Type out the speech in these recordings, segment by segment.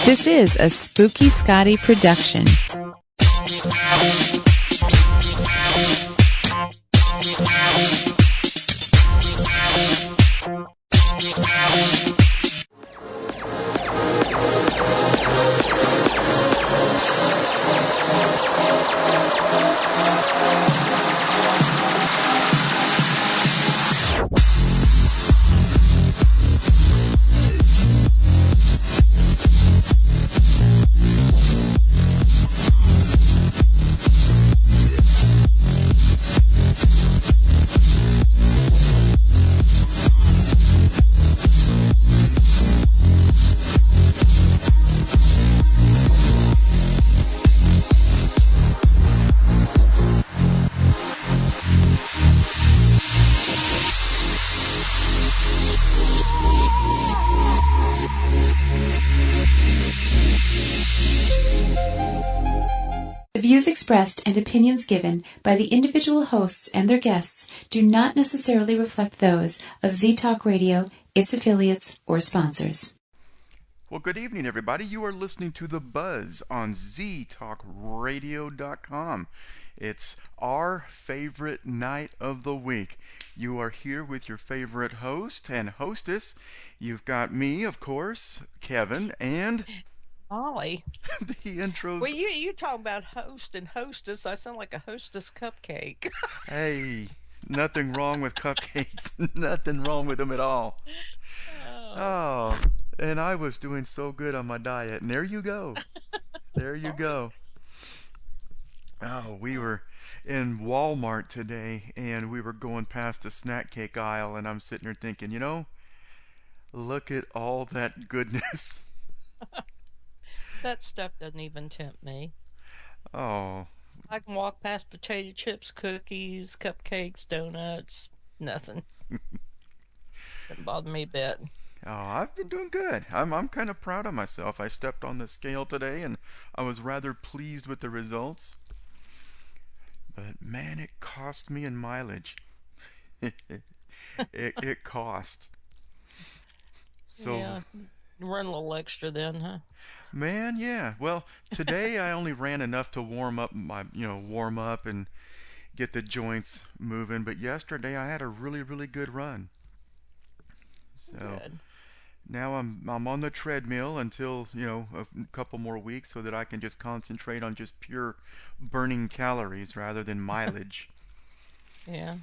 This is a Spooky Scotty production. The views expressed and opinions given by the individual hosts and their guests do not necessarily reflect those of Z-Talk Radio, its affiliates, or sponsors. Well, good evening, everybody. You are listening to The Buzz on ztalkradio.com. It's our favorite night of the week. You are here with your favorite host and hostess. You've got me, of course, Kevin, and... Molly. The intros. Well, you talk about host and hostess. I sound like a hostess cupcake. Hey, nothing wrong with cupcakes. Nothing wrong with them at all. Oh, and I was doing so good on my diet. And there you go. There you go. Oh, we were in Walmart today, and we were going past the snack cake aisle, and I'm sitting there thinking, look at all that goodness. That stuff doesn't even tempt me. Oh. I can walk past potato chips, cookies, cupcakes, donuts, nothing. Doesn't bother me a bit. Oh, I've been doing good. I'm kind of proud of myself. I stepped on the scale today, and I was rather pleased with the results. But man, it cost me in mileage. it cost. So. Yeah. Run a little extra then, huh? Man, yeah. Well, today I only ran enough to warm up and get the joints moving. But yesterday I had a really, really good run. So good. Now I'm on the treadmill until a couple more weeks, so that I can just concentrate on just pure burning calories rather than mileage. Yeah.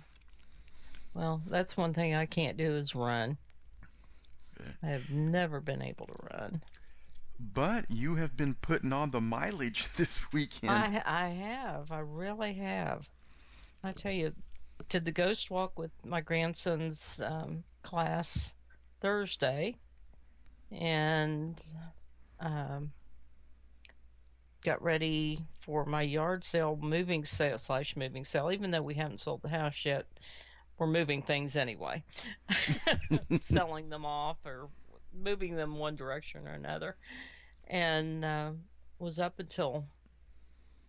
Well, that's one thing I can't do is run. I have never been able to run. But you have been putting on the mileage this weekend. I have. I really have. I tell you, did the ghost walk with my grandson's class Thursday, and got ready for my yard sale, moving sale / moving sale. Even though we haven't sold the house yet, we're moving things anyway. Selling them off or moving them one direction or another. And was up until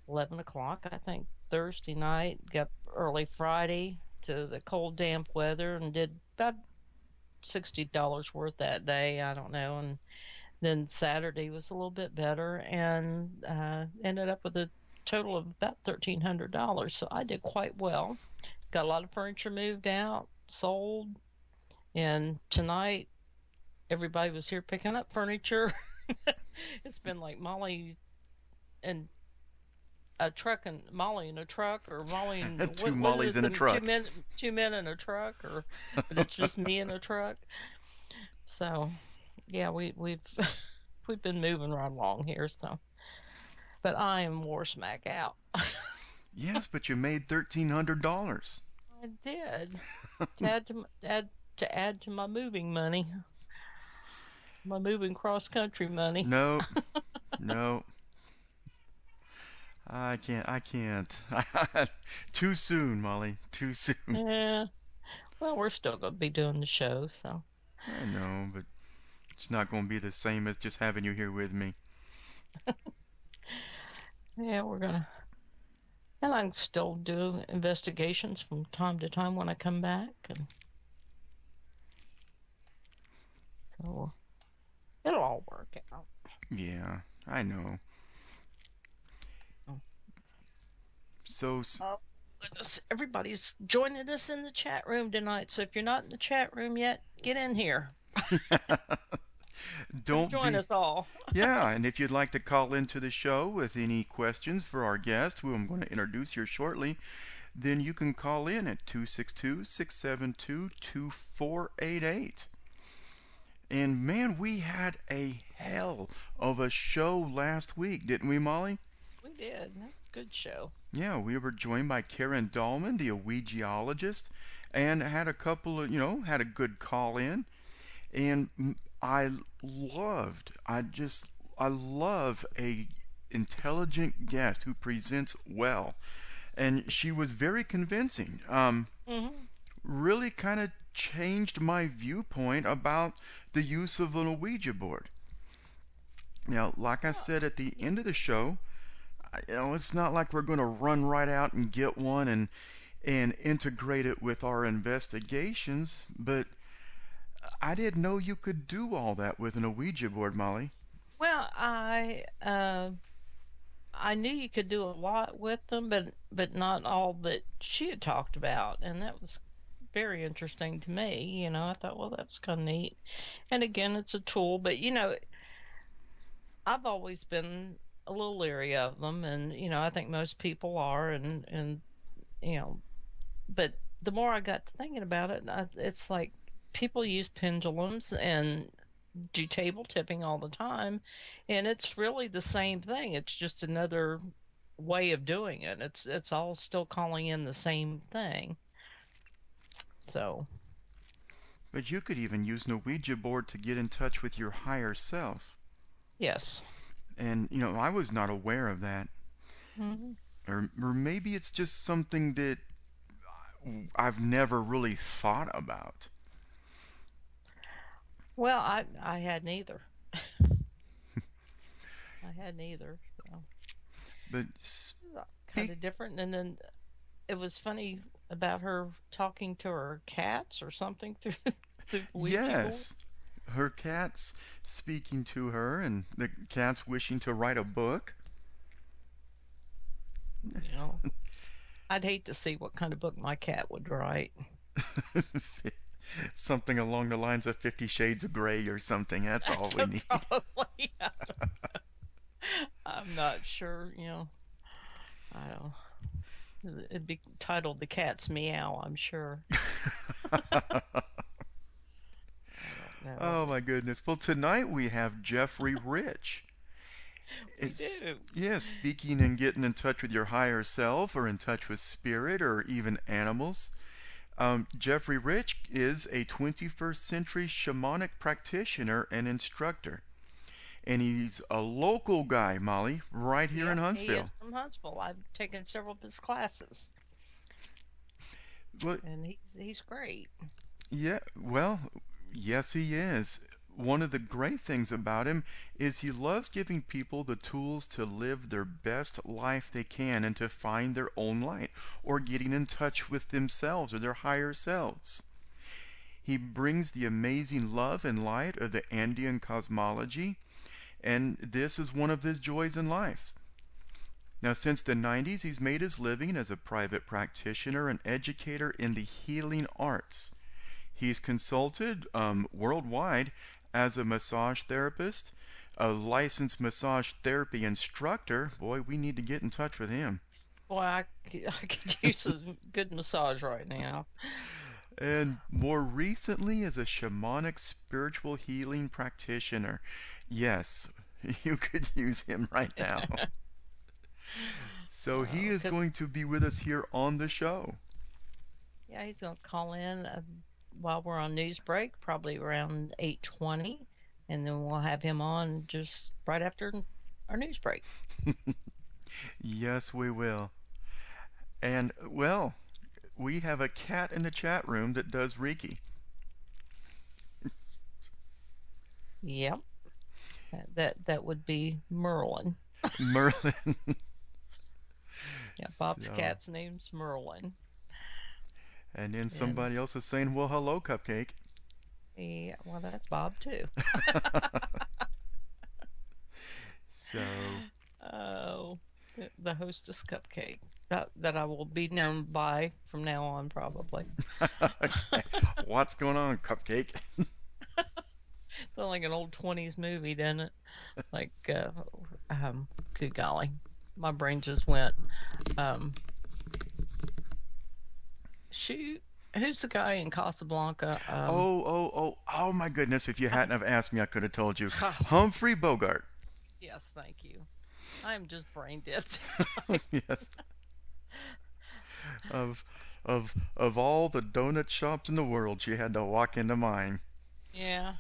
11 o'clock, I think, Thursday night. Got early Friday to the cold, damp weather and did about $60 worth that day. I don't know. And then Saturday was a little bit better and ended up with a total of about $1,300. So I did quite well. Got a lot of furniture moved out, sold, and tonight everybody was here picking up furniture. It's been like Molly in a truck and Molly in a truck, or Molly and two Mollys in a truck. Two men in a truck, or but it's just me in a truck. So, yeah, we've been moving right along here. So, but I am war smack out. Yes, but you made $1,300. I did. To add to my moving money. My moving cross country money. No. I can't. Too soon, Molly. Too soon. Yeah. Well, we're still going to be doing the show, so. I know, but it's not going to be the same as just having you here with me. Yeah, we're And I can still do investigations from time to time when I come back, and so it'll all work out. Yeah, I know. Oh, So, oh goodness, everybody's joining us in the chat room tonight. So if you're not in the chat room yet, get in here. Come don't join be. us all. Yeah, and if you'd like to call into the show with any questions for our guest, who I'm going to introduce here shortly, then you can call in at 262-672-2488. And man, we had a hell of a show last week, didn't we, Molly? We did. That's a good show. Yeah, we were joined by Karen Dahlman, the Ouijaologist, and had a couple of, had a good call in. And I I love a intelligent guest who presents well. And she was very convincing. Hmm. Really kind of changed my viewpoint about the use of an Ouija board. Now, like I Well, said at the end of the show, it's not like we're going to run right out and get one and integrate it with our investigations, but I didn't know you could do all that with an Ouija board, Molly. well, I knew you could do a lot with them, but not all that she had talked about, and that was very interesting to me. I thought, well, that's kind of neat. And again, it's a tool, but I've always been a little leery of them, and I think most people are, and you know, but the more I got to thinking about it, it's like people use pendulums and do table tipping all the time, and it's really the same thing. It's just another way of doing it. It's all still calling in the same thing. So, But you could even use an Ouija board to get in touch with your higher self. yes. And, I was not aware of that. Hmm. Or maybe it's just something that I've never really thought about. Well, I had neither. I had neither. So But kind speak, of different. And then it was funny about her talking to her cats or something through the Ouija board. yes, her cat's speaking to her, and the cat's wishing to write a book. You know, I'd hate to see what kind of book my cat would write. Something along the lines of 50 Shades of Grey or something. That's all we need. Probably. I'm not sure. I don't. It'd be titled "The Cat's Meow." I'm sure. I don't know. Oh my goodness. Well, tonight we have Jeffery Rich. We It's do. yeah, speaking and getting in touch with your higher self or in touch with spirit or even animals. Jeffery Rich is a 21st century shamanic practitioner and instructor. And he's a local guy, Molly, right here in Yep, he is Huntsville. from Huntsville. I've taken several of his classes, Well, and he's great. yeah, well, yes, he is. One of the great things about him is he loves giving people the tools to live their best life they can and to find their own light or getting in touch with themselves or their higher selves. He brings the amazing love and light of the Andean cosmology, and this is one of his joys in life. Now, since the 90s, he's made his living as a private practitioner and educator in the healing arts. He's consulted worldwide as a massage therapist, a licensed massage therapy instructor. Boy, we need to get in touch with him. Boy, I could use a good massage right now. And more recently, as a shamanic spiritual healing practitioner. Yes, you could use him right now. So he is 'Cause going to be with us here on the show. yeah, he's gonna call in while we're on news break, probably around 8:20, and then we'll have him on just right after our news break. Yes, we will. And, well, we have a cat in the chat room that does Reiki. Yep, that would be Merlin. Merlin. Yeah, Bob's So, cat's name's Merlin. and then And somebody else is saying, "Well, hello, Cupcake." yeah, well, that's Bob too. So, Oh, the hostess cupcake. That I will be known by from now on, probably. okay. What's going on, Cupcake? Sound like an old 20s movie, doesn't it? Like, good golly. My brain just went, um, shoot. Who's the guy in Casablanca? Oh my goodness! If you hadn't have asked me, I could have told you. Oh, Humphrey Bogart. yes, thank you. I'm just brain dead. Yes. Of of all the donut shops in the world, she had to walk into mine. Yeah.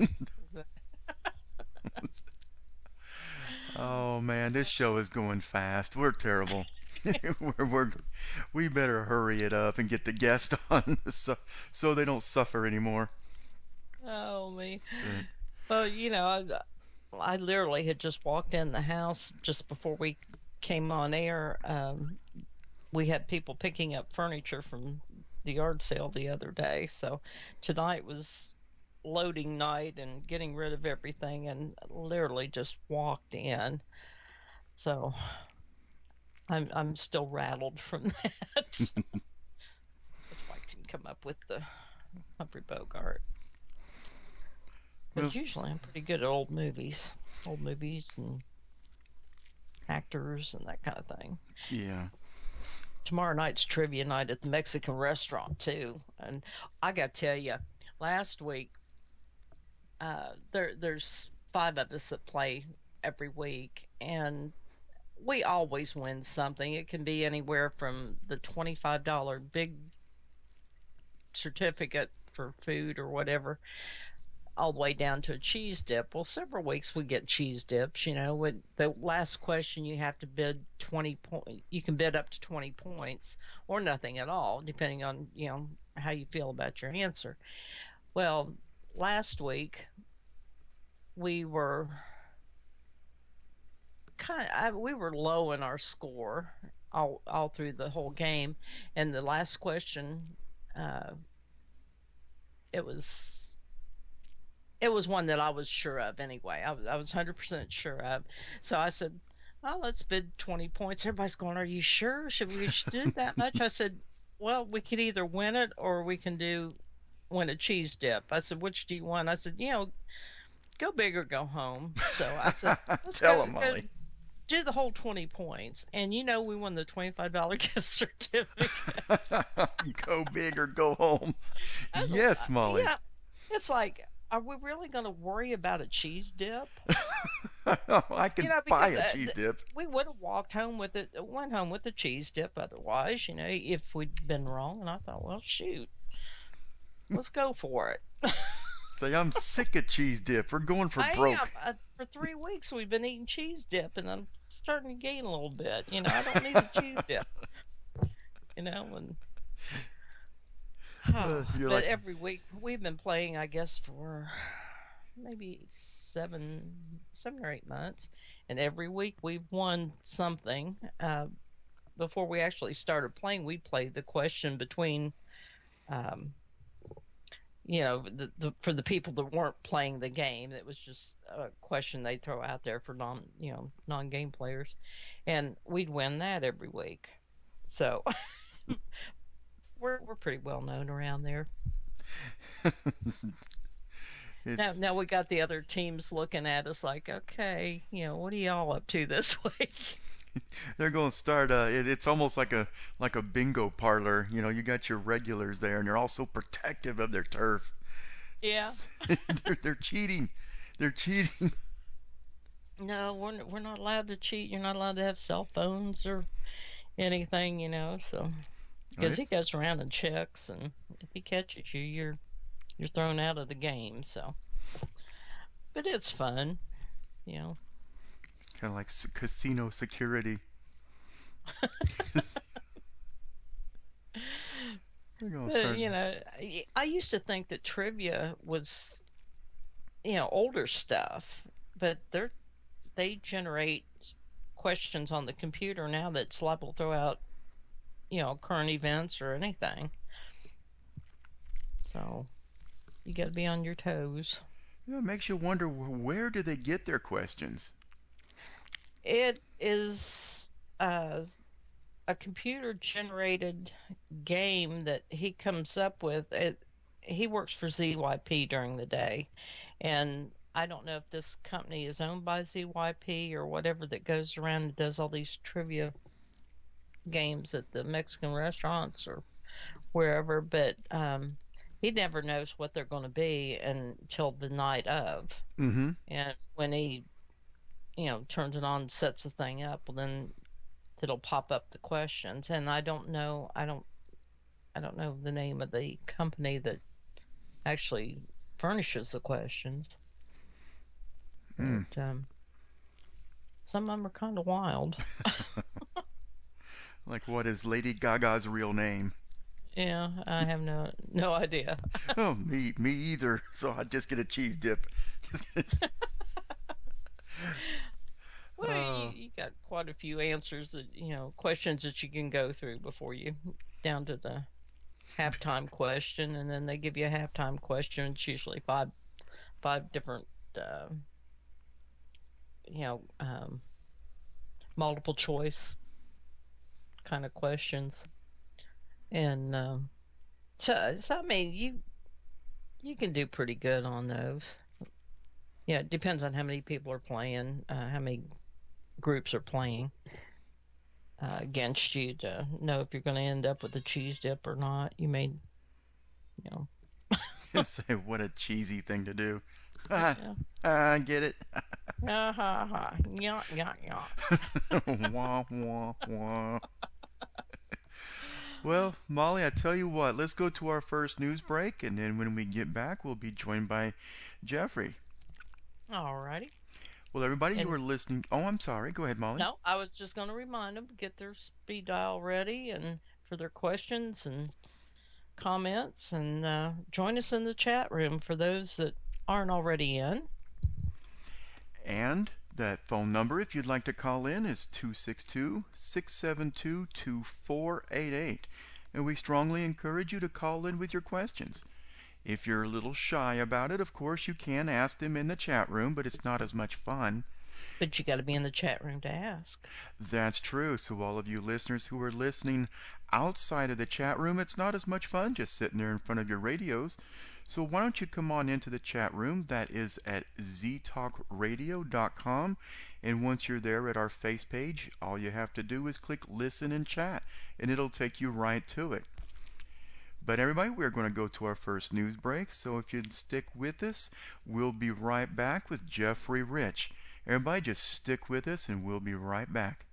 Oh man, this show is going fast. We're terrible. we're, we better hurry it up and get the guest on so they don't suffer anymore. Oh, me. But Well, I literally had just walked in the house just before we came on air. We had people picking up furniture from the yard sale the other day, so tonight was loading night and getting rid of everything, and literally just walked in. So I'm still rattled from that. That's why I couldn't come up with the Humphrey Bogart. well, Because usually I'm pretty good at old movies and actors and that kind of thing. yeah. Tomorrow night's trivia night at the Mexican restaurant too, and I got to tell you, last week there's five of us that play every week, and we always win something. It can be anywhere from the $25 big certificate for food or whatever, all the way down to a cheese dip. Well, several weeks we get cheese dips. With the last question, you have to bid 20 point. You can bid up to 20 points or nothing at all, depending on how you feel about your answer. Well, last week we were we were low in our score all through the whole game, and the last question, uh, it was it was one that I was sure of anyway. I was 100% sure of. So I said, "Oh, let's bid 20 points." Everybody's going, "Are you sure? Should do that much?" I said, "Well, we could either win it or we can win a cheese dip." I said, "Which do you want?" I said, "Go big or go home." So I said, "Let's Tell go, them, go Molly. do the whole 20 points." And we won the $25 gift certificate. Go big or go home. I was, Yes, Molly. it's like, are we really going to worry about a cheese dip? I can buy Because a cheese dip. we would have went home with the cheese dip otherwise, if we'd been wrong. And I thought, well, shoot, let's go for it. Say, I'm sick of cheese dip. We're going for I am. broke. For 3 weeks, we've been eating cheese dip, and I'm starting to gain a little bit. I don't need a cheese dip, and You're but like, every week we've been playing, I guess, for maybe 7 or 8 months, and every week we've won something. Before we actually started playing, we played the question between, um, for the people that weren't playing the game. It was just a question they throw out there for non-game players, and we'd win that every week. So we're pretty well known around there. Now, it's now we got the other teams looking at us like, okay, what are y'all up to this week? they're going to start. It's almost like a bingo parlor. You got your regulars there, and they're all so protective of their turf. Yeah. They're cheating. They're cheating. No, we're not allowed to cheat. You're not allowed to have cell phones or anything, so because Right? he goes around and checks, and if he catches you, you're thrown out of the game. So, but it's fun, you know. Kind of like casino security. They're gonna But start. I used to think that trivia was older stuff, but they generate questions on the computer now that Slap will throw out current events or anything. So you got to be on your toes. It makes you wonder, where do they get their questions? It is a computer-generated game that he comes up with. He works for ZYP during the day, and I don't know if this company is owned by ZYP or whatever, that goes around and does all these trivia games at the Mexican restaurants or wherever, but he never knows what they're going to be until the night of. Mm-hmm. And when he, turns it on and sets the thing up, well, then it'll pop up the questions. And I don't know the name of the company that actually furnishes the questions. Mm. But, some of them are kind of wild. Like, what is Lady Gaga's real name? Yeah, I have no idea. Oh, me either. So I'd just get a cheese dip. Well, you got quite a few answers that, questions that you can go through before you down to the halftime question, and then they give you a halftime question. It's usually five different, multiple choice kind of questions. And so I mean, you can do pretty good on those. Yeah, it depends on how many people are playing, how many groups are playing against you to know if you're going to end up with a cheese dip or not. You may, Say, what a cheesy thing to do. Yeah. Get it? Yeah. Wah, wah, wah. Well, Molly, I tell you what, let's go to our first news break, and then when we get back, we'll be joined by Jeffrey. Alrighty. Well, everybody, you are listening. Oh, I'm sorry. Go ahead, Molly. No, I was just going to remind them to get their speed dial ready and for their questions and comments, and join us in the chat room for those that aren't already in. And that phone number, if you'd like to call in, is 262-672-2488. And we strongly encourage you to call in with your questions. If you're a little shy about it, of course, you can ask them in the chat room, but it's not as much fun. But you got to be in the chat room to ask. That's true. So all of you listeners who are listening outside of the chat room, it's not as much fun just sitting there in front of your radios. So why don't you come on into the chat room? That is at ztalkradio.com. And once you're there at our face page, all you have to do is click listen and chat, and it'll take you right to it. But everybody, we're going to go to our first news break. So if you'd stick with us, we'll be right back with Jeffery Rich. Everybody, just stick with us, and we'll be right back.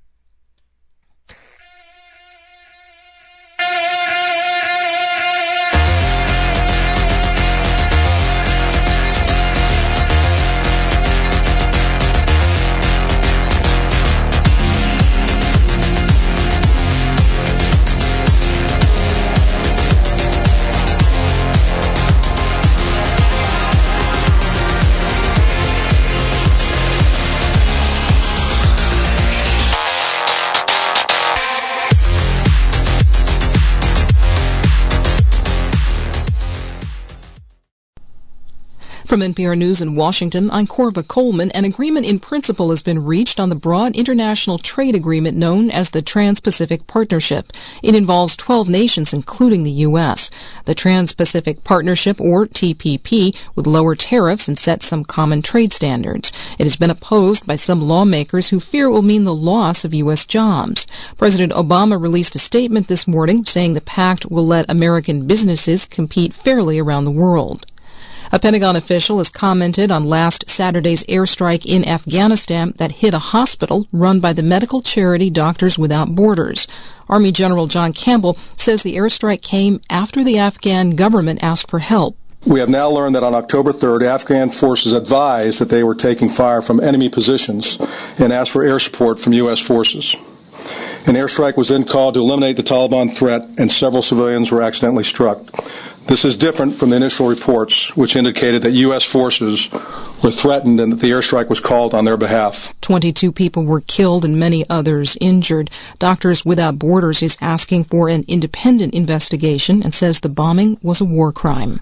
From NPR News in Washington, I'm Corva Coleman. An agreement in principle has been reached on the broad international trade agreement known as the Trans-Pacific Partnership. It involves 12 nations, including the U.S. The Trans-Pacific Partnership, or TPP, would lower tariffs and set some common trade standards. It has been opposed by some lawmakers who fear it will mean the loss of U.S. jobs. President Obama released a statement this morning saying the pact will let American businesses compete fairly around the world. A Pentagon official has commented on last Saturday's airstrike in Afghanistan that hit a hospital run by the medical charity Doctors Without Borders. Army General John Campbell says the airstrike came after the Afghan government asked for help. We have now learned that on October 3rd, Afghan forces advised that they were taking fire from enemy positions and asked for air support from U.S. forces. An airstrike was then called to eliminate the Taliban threat, and several civilians were accidentally struck. This is different from the initial reports, which indicated that U.S. forces were threatened and that the airstrike was called on their behalf. 22 people were killed and many others injured. Doctors Without Borders is asking for an independent investigation and says the bombing was a war crime.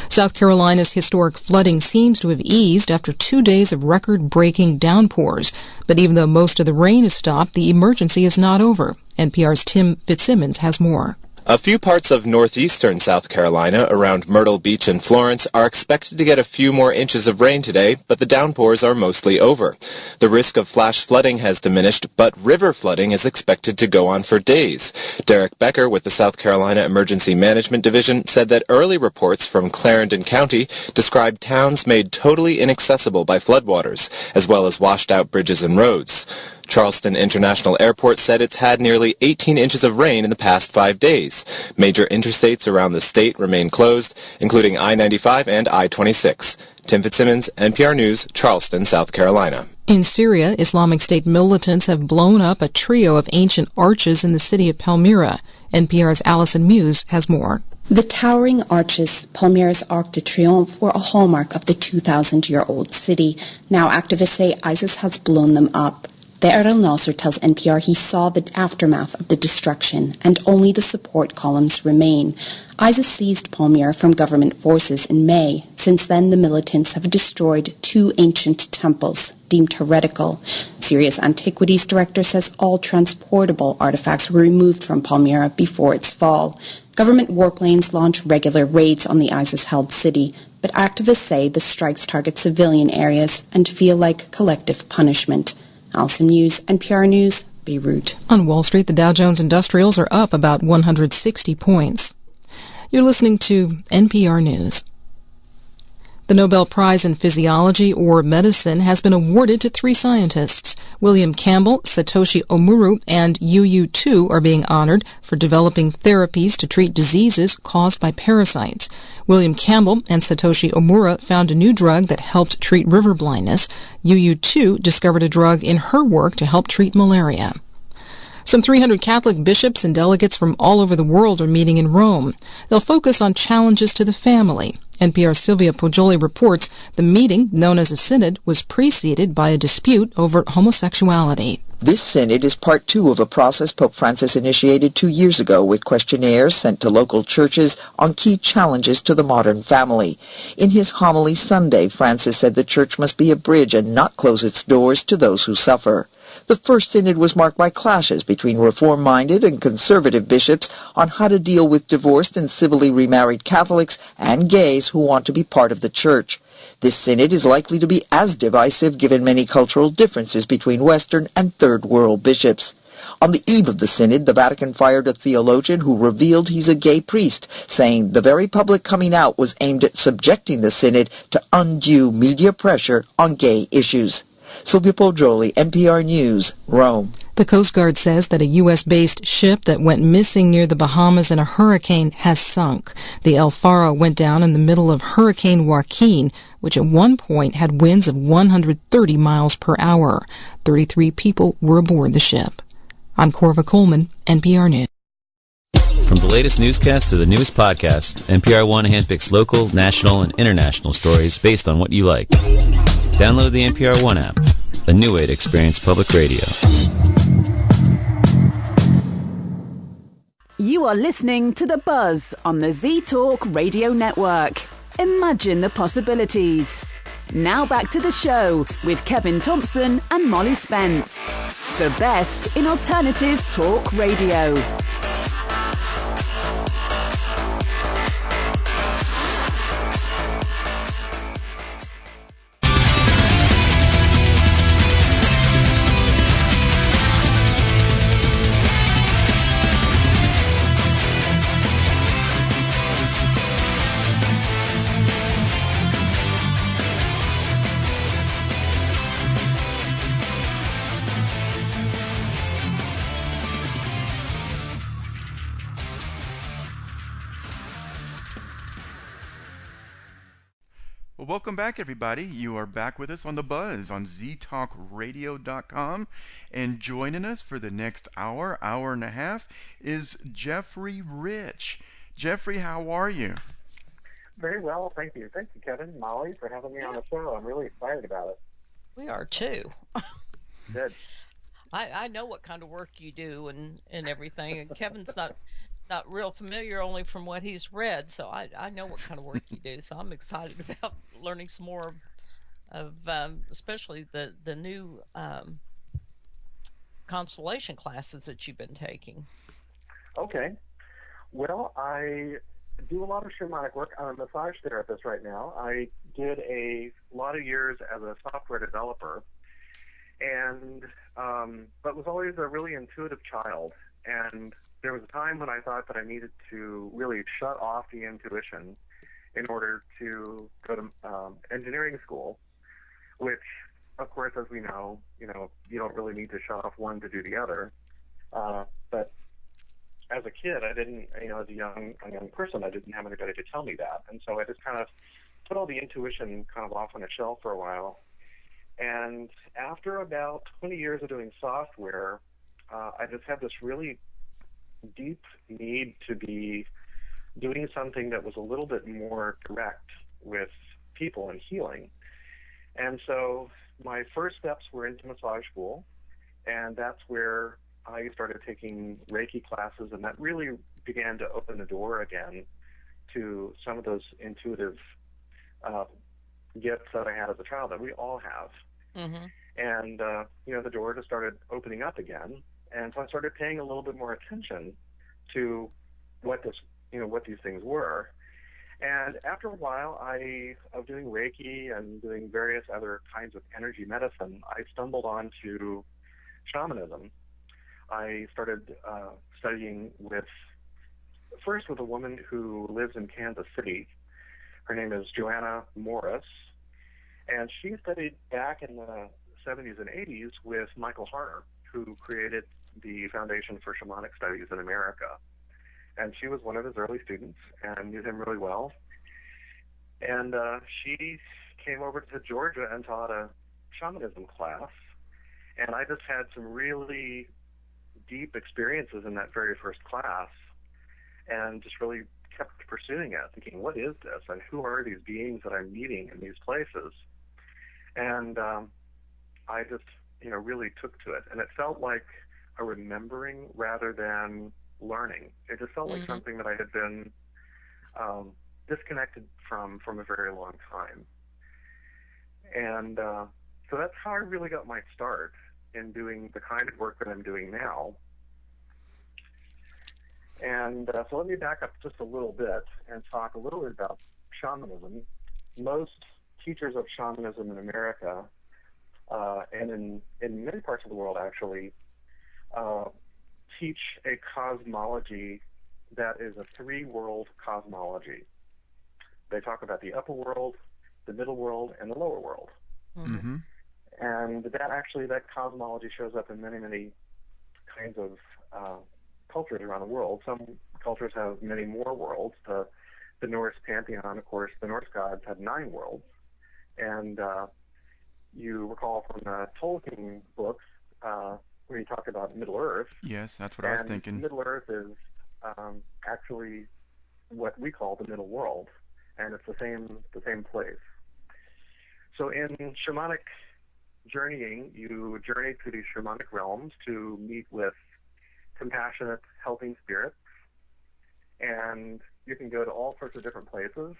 South Carolina's historic flooding seems to have eased after 2 days of record-breaking downpours. But even though most of the rain has stopped, the emergency is not over. NPR's Tim Fitzsimmons has more. A few parts of northeastern South Carolina around Myrtle Beach and Florence are expected to get a few more inches of rain today, but the downpours are mostly over. The risk of flash flooding has diminished, but river flooding is expected to go on for days. Derek Becker with the South Carolina Emergency Management Division said that early reports from Clarendon County described towns made totally inaccessible by floodwaters, as well as washed-out bridges and roads. Charleston International Airport said it's had nearly 18 inches of rain in the past 5 days. Major interstates around the state remain closed, including I-95 and I-26. Tim Fitzsimmons, NPR News, Charleston, South Carolina. In Syria, Islamic State militants have blown up a trio of ancient arches in the city of Palmyra. NPR's Allison Muse has more. The towering arches, Palmyra's Arc de Triomphe, were a hallmark of the 2,000-year-old city. Now activists say ISIS has blown them up. Be'er al-Nasser tells NPR he saw the aftermath of the destruction and only the support columns remain. ISIS seized Palmyra from government forces in May. Since then, the militants have destroyed 2 ancient temples deemed heretical. Syria's Antiquities Director says all transportable artifacts were removed from Palmyra before its fall. Government warplanes launch regular raids on the ISIS-held city, but activists say the strikes target civilian areas and feel like collective punishment. Allison Muse, NPR News, Beirut. On Wall Street, the Dow Jones Industrials are up about 160 points. You're listening to NPR News. The Nobel Prize in Physiology or Medicine has been awarded to 3 scientists. William Campbell, Satoshi Omura, and Yu Tu are being honored for developing therapies to treat diseases caused by parasites. William Campbell and Satoshi Omura found a new drug that helped treat river blindness. Yu Tu discovered a drug in her work to help treat malaria. Some 300 Catholic bishops and delegates from all over the world are meeting in Rome. They'll focus on challenges to the family. NPR's Sylvia Poggioli reports the meeting, known as a synod, was preceded by a dispute over homosexuality. This synod is part 2 of a process Pope Francis initiated 2 years ago with questionnaires sent to local churches on key challenges to the modern family. In his homily Sunday, Francis said the church must be a bridge and not close its doors to those who suffer. The first synod was marked by clashes between reform-minded and conservative bishops on how to deal with divorced and civilly remarried Catholics and gays who want to be part of the church. This synod is likely to be as divisive given many cultural differences between Western and Third World bishops. On the eve of the synod, the Vatican fired a theologian who revealed he's a gay priest, saying the very public coming out was aimed at subjecting the synod to undue media pressure on gay issues. Sylvia Poggioli, NPR News, Rome. The Coast Guard says that a U.S.-based ship that went missing near the Bahamas in a hurricane has sunk. The El Faro went down in the middle of Hurricane Joaquin, which at one point had winds of 130 miles per hour. 33 people were aboard the ship. I'm Corva Coleman, NPR News. From the latest newscasts to the newest podcasts, NPR One handpicks local, national, and international stories based on what you like. Download the NPR One app, a new way to experience public radio. You are listening to The Buzz on the Z-Talk Radio Network. Imagine the possibilities. Now back to the show with Kevin Thompson and Molly Spence. The best in alternative talk radio. Well, welcome back, everybody. You are back with us on The Buzz on ztalkradio.com. And joining us for the next hour and a half, is Jeffery Rich. Jeffrey, how are you? Very well, thank you. Thank you, Kevin, Molly, for having me on the show. I'm really excited about it. We are too. Good. I know what kind of work you do and everything. And Kevin's not real familiar, only from what he's read. So I know what kind of work you do. So I'm excited about learning some more of especially the new constellation classes that you've been taking. Okay. Well, I do a lot of shamanic work. I'm a massage therapist right now. I did a lot of years as a software developer, and but was always a really intuitive child. And there was a time when I thought that I needed to really shut off the intuition in order to go to engineering school, which, of course, as we know, you don't really need to shut off one to do the other. But as a kid, I didn't, as a young person, I didn't have anybody to tell me that. And so I just kind of put all the intuition kind of off on a shelf for a while. And after about 20 years of doing software, I just had this really deep need to be doing something that was a little bit more direct with people and healing. And so my first steps were into massage school, and that's where I started taking Reiki classes, and that really began to open the door again to some of those intuitive gifts that I had as a child that we all have. Mm-hmm. And, the door just started opening up again. And so I started paying a little bit more attention to what these things were. And after a while of doing Reiki and doing various other kinds of energy medicine, I stumbled onto shamanism. I started studying first with a woman who lives in Kansas City. Her name is Joanna Morris, and she studied back in the 70s and 80s with Michael Harner, who created the Foundation for Shamanic Studies in America. And she was one of his early students and knew him really well. And she came over to Georgia and taught a shamanism class. And I just had some really deep experiences in that very first class and just really kept pursuing it, thinking, what is this? And who are these beings that I'm meeting in these places? And I just, really took to it. And it felt like a remembering rather than learning. It just felt like something that I had been disconnected from a very long time. And so that's how I really got my start in doing the kind of work that I'm doing now. And so let me back up just a little bit and talk a little bit about shamanism. Most teachers of shamanism in America and in many parts of the world actually teach a cosmology that is a three-world cosmology. They talk about the upper world, the middle world, and the lower world. Mm-hmm. And that cosmology shows up in many, many kinds of cultures around the world. Some cultures have many more worlds. The Norse pantheon, of course, the Norse gods had 9 worlds. And you recall from the Tolkien books where he talked about Middle Earth. Yes, that's what I was thinking. Middle Earth is actually what we call the middle world, and it's the same place. So in shamanic journeying, you journey to these shamanic realms to meet with compassionate, helping spirits, and you can go to all sorts of different places,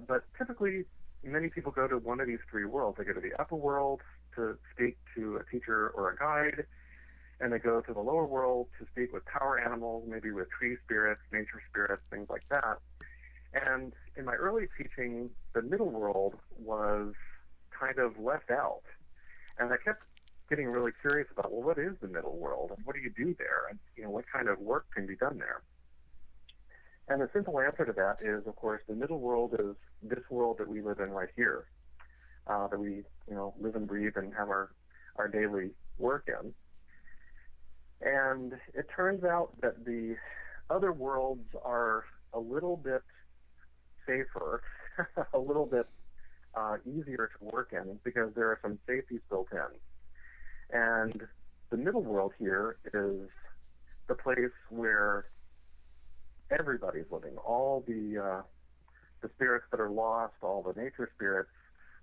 but typically many people go to one of these 3 worlds. They go to the upper world to speak to a teacher or a guide, and they go to the lower world to speak with power animals, maybe with tree spirits, nature spirits, things like that. And in my early teaching, the middle world was kind of left out. And I kept getting really curious about, well, what is the middle world? And what do you do there? And, what kind of work can be done there? And the simple answer to that is, of course, the middle world is this world that we live in right here, that we, live and breathe and have our daily work in. And it turns out that the other worlds are a little bit safer, a little bit easier to work in because there are some safeties built in. And the middle world here is the place where everybody's living, all the spirits that are lost, all the nature spirits.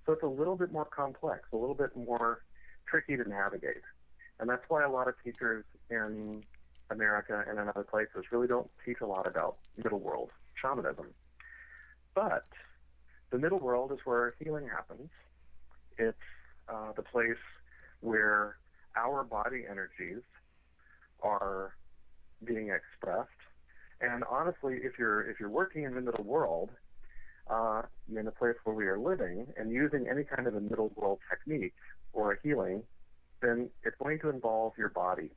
So it's a little bit more complex, a little bit more tricky to navigate. And that's why a lot of teachers in America and in other places really don't teach a lot about middle world shamanism. But the middle world is where healing happens. It's the place where our body energies are being expressed. And honestly, if you're working in the middle world, in a place where we are living and using any kind of a middle world technique or a healing, then it's going to involve your body,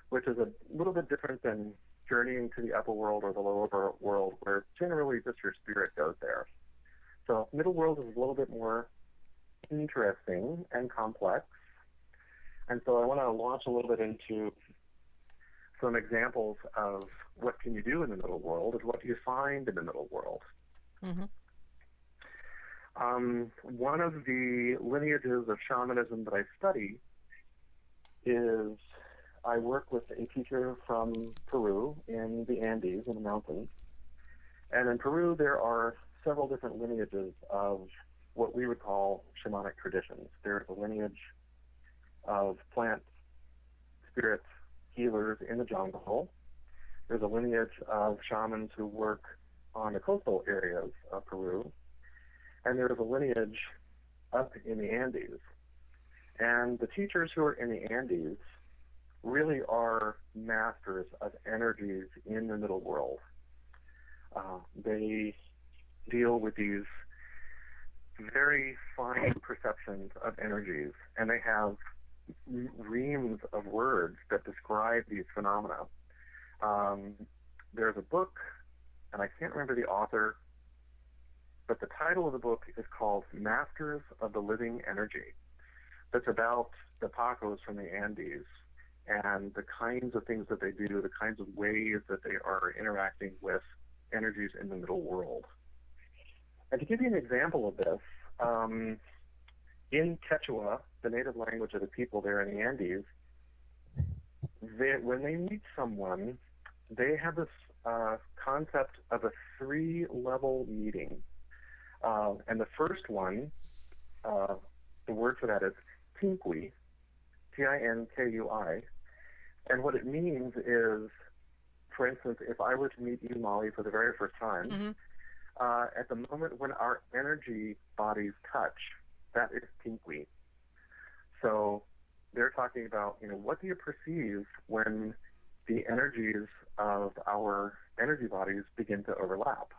which is a little bit different than journeying to the upper world or the lower world, where generally just your spirit goes there. So middle world is a little bit more interesting and complex. And so I want to launch a little bit into some examples of what can you do in the middle world and what do you find in the middle world. Mm-hmm. One of the lineages of shamanism that I study is I work with a teacher from Peru in the Andes, in the mountains. And in Peru, there are several different lineages of what we would call shamanic traditions. There's a lineage of plant spirit healers in the jungle. There's a lineage of shamans who work on the coastal areas of Peru. And there's a lineage up in the Andes. And the teachers who are in the Andes really are masters of energies in the middle world. They deal with these very fine perceptions of energies, and they have reams of words that describe these phenomena. There's a book, and I can't remember the author, but the title of the book is called Masters of the Living Energy. That's about the Pacos from the Andes and the kinds of things that they do, the kinds of ways that they are interacting with energies in the middle world. And to give you an example of this, in Quechua, the native language of the people there in the Andes, when they meet someone, they have this concept of a 3-level meeting. And the first one, the word for that is Tinkui, Tinkui. And what it means is, for instance, if I were to meet you, Molly, for the very first time, Mm-hmm. At the moment when our energy bodies touch, that is Tinkui. So they're talking about, what do you perceive when the energies of our energy bodies begin to overlap?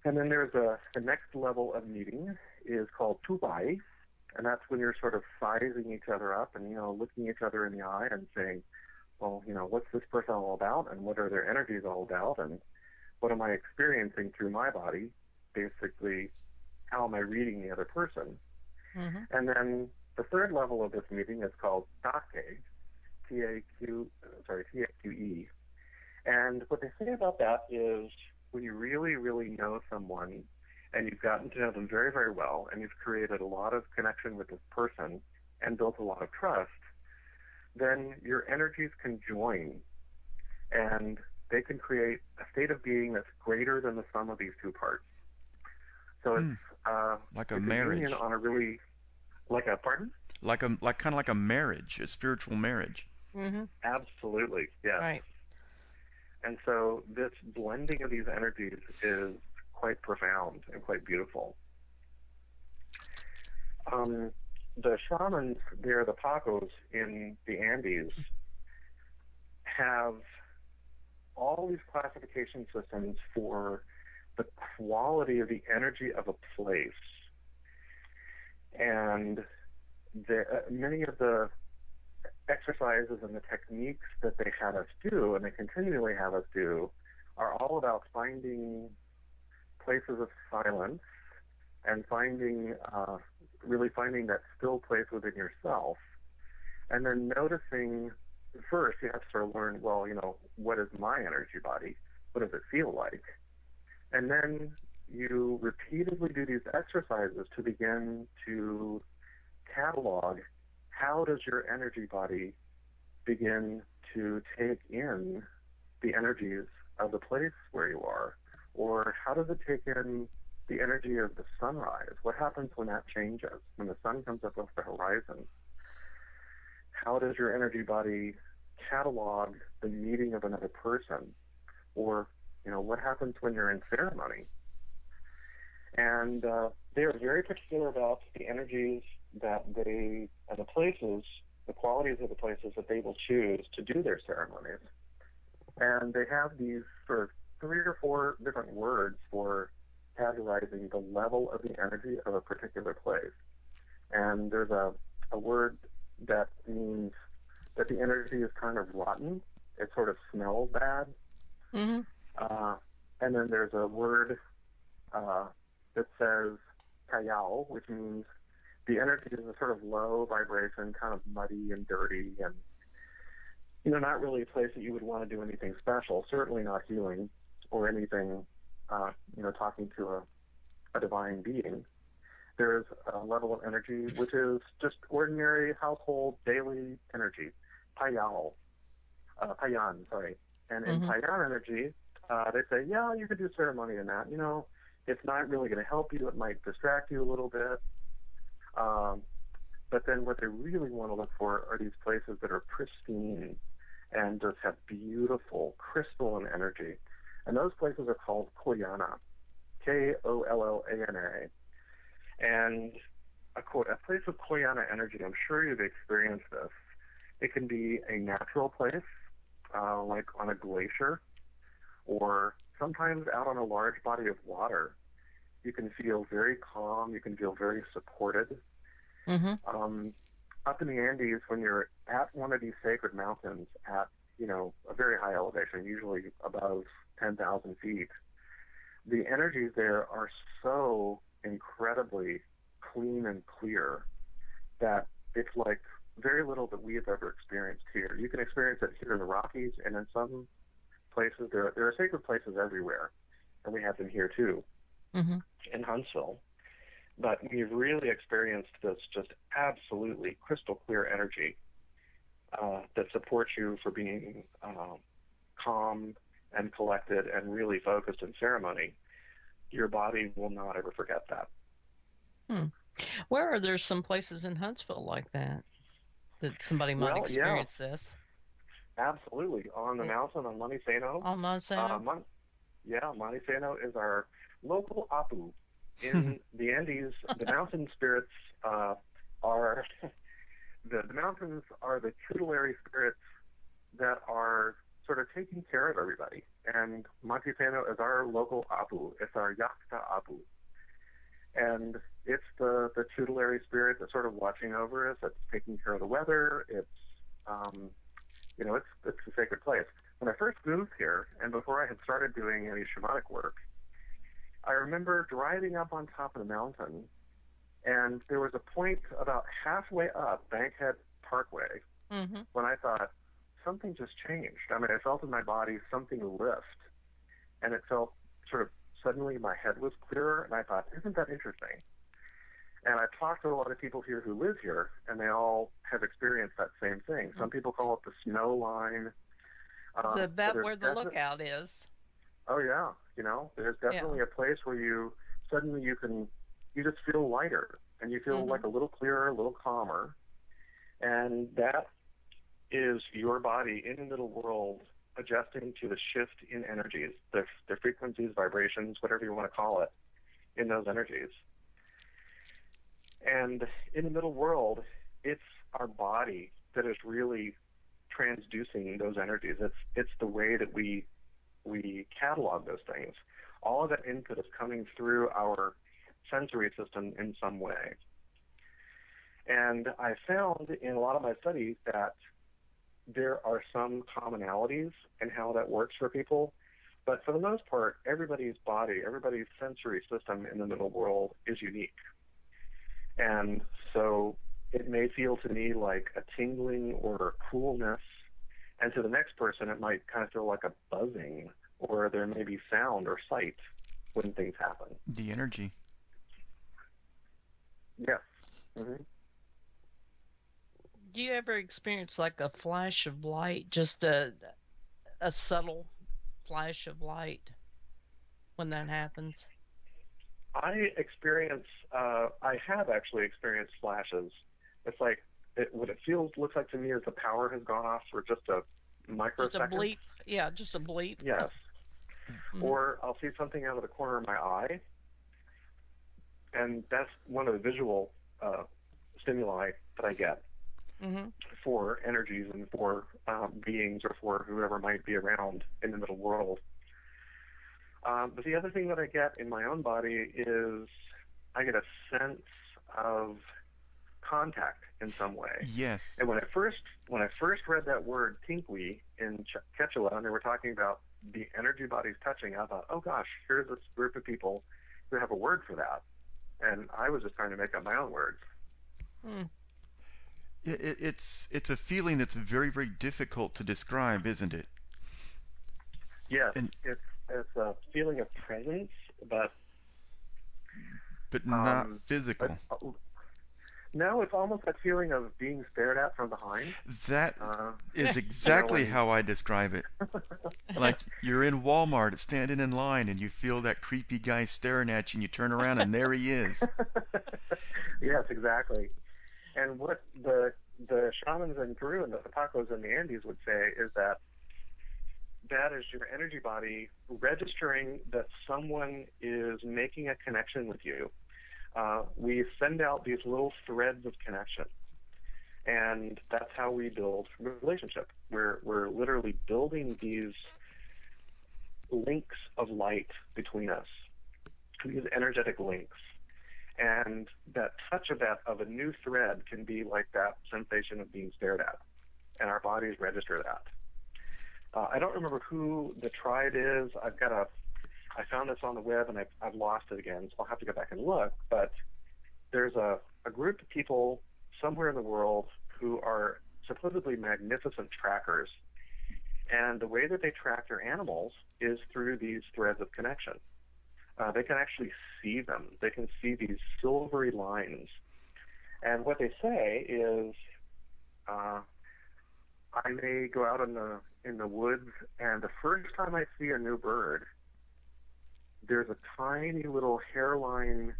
And then there's the next level of meeting is called Tubai, and that's when you're sort of sizing each other up and, looking each other in the eye and saying, well, what's this person all about, and what are their energies all about, and what am I experiencing through my body? Basically, how am I reading the other person? Mm-hmm. And then the third level of this meeting is called Take, T-A-Q-E. And what they say about that is when you really, really know someone and you've gotten to know them very, very well and you've created a lot of connection with this person and built a lot of trust, then your energies can join and they can create a state of being that's greater than the sum of these two parts. So it's like a it's marriage. union on a really, like a, pardon? Like kind of like a marriage, a spiritual marriage. Mm-hmm. Absolutely, yes. Right. And so this blending of these energies is quite profound and quite beautiful. The shamans there, the Pacos in the Andes, have all these classification systems for the quality of the energy of a place. And many of the exercises and the techniques that they have us do, and they continually have us do, are all about finding places of silence and really finding that still place within yourself. And then noticing, first you have to sort of learn, well, what is my energy body? What does it feel like? And then you repeatedly do these exercises to begin to catalog how does your energy body begin to take in the energies of the place where you are? Or how does it take in the energy of the sunrise? What happens when that changes, when the sun comes up over the horizon? How does your energy body catalog the meeting of another person? Or, what happens when you're in ceremony? And they are very particular about the energies that and the places, the qualities of the places that they will choose to do their ceremonies. And they have these sort of 3 or 4 different words for categorizing the level of the energy of a particular place. And there's a word that means that the energy is kind of rotten. It sort of smells bad. Mm-hmm. And then there's a word that says kayao, which means the energy is a sort of low vibration, kind of muddy and dirty, and not really a place that you would want to do anything special. Certainly not healing or anything. Talking to a divine being. There's a level of energy which is just ordinary household daily energy, payan, sorry. And in payan energy, they say, yeah, you could do ceremony in that. It's not really going to help you. It might distract you a little bit. But then what they really want to look for are these places that are pristine and just have beautiful crystalline energy. And those places are called koyana, Kollana. And a place of koyana energy, I'm sure you've experienced this. It can be a natural place, like on a glacier, or sometimes out on a large body of water. You can feel very calm. You can feel very supported. Mm-hmm. Up in the Andes, when you're at one of these sacred mountains at, a very high elevation, usually above 10,000 feet, the energies there are so incredibly clean and clear that it's like very little that we have ever experienced here. You can experience it here in the Rockies, and in some places, there are sacred places everywhere, and we have them here too, in Huntsville. But we've really experienced this just absolutely crystal clear energy that supports you for being calm and collected and really focused in ceremony. Your body will not ever forget that. Where are there some places in Huntsville like that somebody might experience this? Absolutely. On the mountain on Monte Sano. On Monte Sano? Monte Sano is our local apu. In the Andes, the mountain spirits are the mountains are the tutelary spirits that are sort of taking care of everybody. And Monte Sano is our local apu. It's our Yakta apu. And it's the tutelary spirit that's sort of watching over us, that's taking care of the weather. It's it's a sacred place. When I first moved here, and before I had started doing any shamanic work, I remember driving up on top of the mountain, and there was a point about halfway up Bankhead Parkway when I thought, something just changed. I mean, I felt in my body something lift, and it felt sort of suddenly my head was clearer, and I thought, isn't that interesting? And I talked to a lot of people here who live here, and they all have experienced that same thing. Some people call it the snow line. It's about where the lookout is. Oh, yeah. There's definitely a place where you just feel lighter, and you feel like a little clearer, a little calmer. And that is your body in the middle world adjusting to the shift in energies, the frequencies, vibrations, whatever you want to call it, in those energies. And in the middle world, it's our body that is really transducing those energies. It's the way that we catalog those things. All of that input is coming through our sensory system in some way. And I found in a lot of my studies that there are some commonalities in how that works for people, but for the most part, everybody's body, everybody's sensory system in the middle world is unique. And so it may feel to me like a tingling or a coolness, and to the next person it might kind of feel like a buzzing, or there may be sound or sight when things happen. The energy. Yes. Mm-hmm. Do you ever experience like a flash of light, just a a subtle flash of light when that happens? I have actually experienced flashes. It's like, what it looks like to me is the power has gone off for just a microsecond. Just a bleep. Yeah, just a bleep. Yes. Mm-hmm. Or I'll see something out of the corner of my eye, and that's one of the visual stimuli that I get for energies and for beings or for whoever might be around in the middle world. But the other thing that I get in my own body is I get a sense of contact in some way. Yes. And when I first read that word tinkwi in Quechua, and they were talking about the energy bodies touching, I thought, oh gosh, here's this group of people who have a word for that. And I was just trying to make up my own words. It's a feeling that's very, very difficult to describe, isn't it? Yes, it's a feeling of presence, but not physical. No, it's almost that feeling of being stared at from behind. That is exactly how I describe it. Like you're in Walmart standing in line and you feel that creepy guy staring at you and you turn around and there he is. Yes, exactly. And what the shamans in Peru and the Papacos in the Andes would say is that is your energy body registering that someone is making a connection with you. We send out these little threads of connection, and that's how we build relationship. We're literally building these links of light between us, these energetic links, and that touch of a new thread can be like that sensation of being stared at, and our bodies register that. I don't remember who the tribe is. I found this on the web and I've lost it again, so I'll have to go back and look. But there's a group of people somewhere in the world who are supposedly magnificent trackers. And the way that they track their animals is through these threads of connection. They can actually see them. They can see these silvery lines. And what they say is, I may go out in the woods, and the first time I see a new bird, there's a tiny little hairline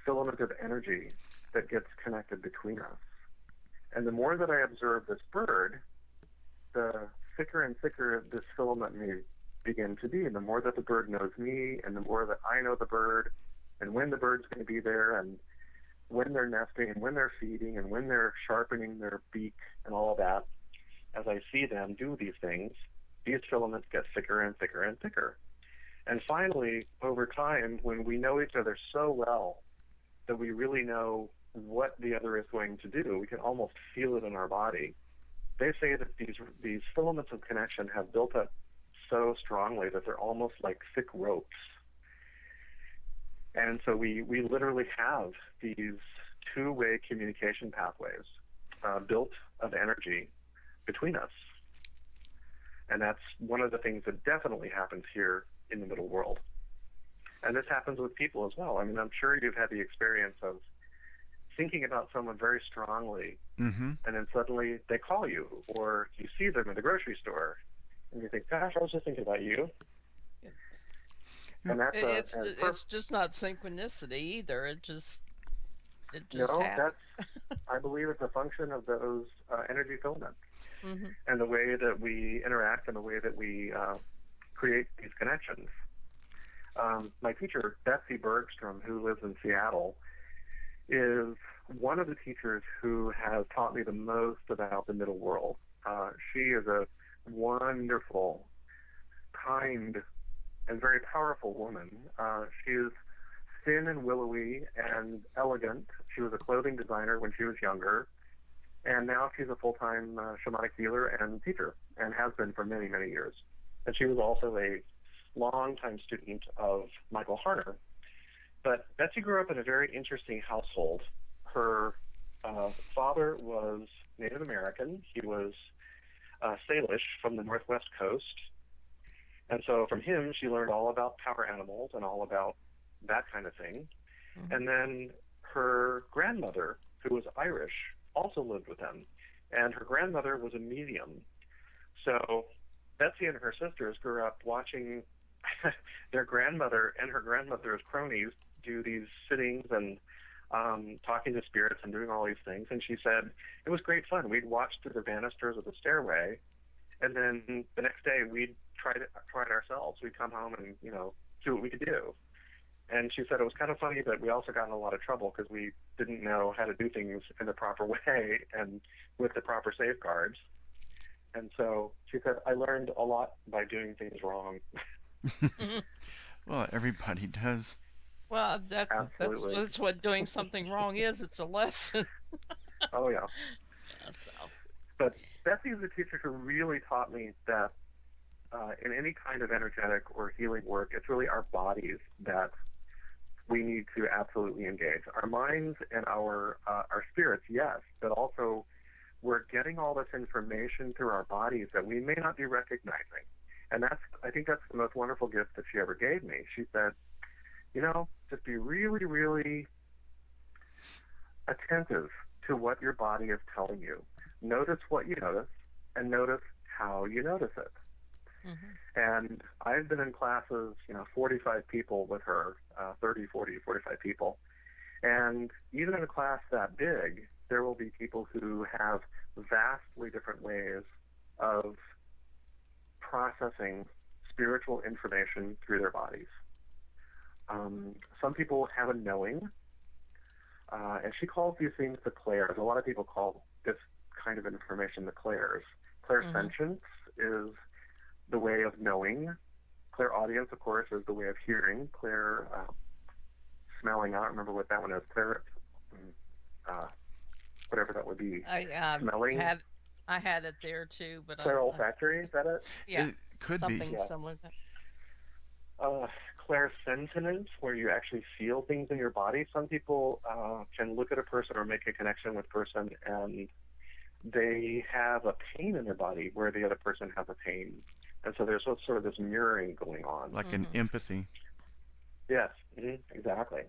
filament of energy that gets connected between us. And the more that I observe this bird, the thicker and thicker this filament may begin to be. And the more that the bird knows me, and the more that I know the bird, and when the bird's going to be there, and when they're nesting, and when they're feeding, and when they're sharpening their beak, and all of that, as I see them do these things, these filaments get thicker and thicker and thicker. And finally, over time, when we know each other so well that we really know what the other is going to do, we can almost feel it in our body. They say that these filaments of connection have built up so strongly that they're almost like thick ropes. And so we literally have these two-way communication pathways built of energy between us. And that's one of the things that definitely happens here in the middle world. And this happens with people as well. I mean, I'm sure you've had the experience of thinking about someone very strongly, and then suddenly they call you, or you see them in the grocery store, and you think, gosh, I was just thinking about you. And that's it's just not synchronicity either. It just no, happens. I believe it's a function of those energy filaments and the way that we interact and the way that we create these connections. My teacher, Betsy Bergstrom, who lives in Seattle, is one of the teachers who has taught me the most about the middle world. She is a wonderful, kind, and very powerful woman. She is thin and willowy and elegant. She was a clothing designer when she was younger, and now she's a full-time shamanic healer and teacher, and has been for many, many years. And she was also a long-time student of Michael Harner. But Betsy grew up in a very interesting household. Her father was Native American. He was Salish from the Northwest Coast. And so from him, she learned all about power animals and all about that kind of thing. And then her grandmother, who was Irish, also lived with them. And her grandmother was a medium. So Betsy and her sisters grew up watching their grandmother and her grandmother's cronies do these sittings and talking to spirits and doing all these things. And she said it was great fun. We'd watch through the banisters of the stairway, and then the next day we'd try it ourselves. We'd come home and, see what we could do. And she said it was kind of funny, but we also got in a lot of trouble because we didn't know how to do things in the proper way and with the proper safeguards. And so she said, I learned a lot by doing things wrong. Well, everybody does. Well, that's what doing something wrong is. It's a lesson. Oh, yeah. So. But Betsy is a teacher who really taught me that in any kind of energetic or healing work, it's really our bodies that we need to absolutely engage. Our minds and our spirits, yes, but also we're getting all this information through our bodies that we may not be recognizing. And I think that's the most wonderful gift that she ever gave me. She said, just be really, really attentive to what your body is telling you. Notice what you notice and notice how you notice it. Mm-hmm. And I've been in classes, 45 people with her, 30, 40, 45 people. And even in a class that big, there will be people who have vastly different ways of processing spiritual information through their bodies. Some people have a knowing, and she calls these things the clairs. A lot of people call this kind of information the clairs. Clairsentience is the way of knowing. Clairaudience, of course, is the way of hearing. Smelling, I don't remember what that one is. Whatever that would be. Smelling. I had it there too, but clairolfactory, is that it? Yeah, it could something be similar to that. Clairsentience, where you actually feel things in your body. Some people can look at a person or make a connection with a person, and they have a pain in their body where the other person has a pain. And so there's sort of this mirroring going on. Like an empathy. Yes, exactly.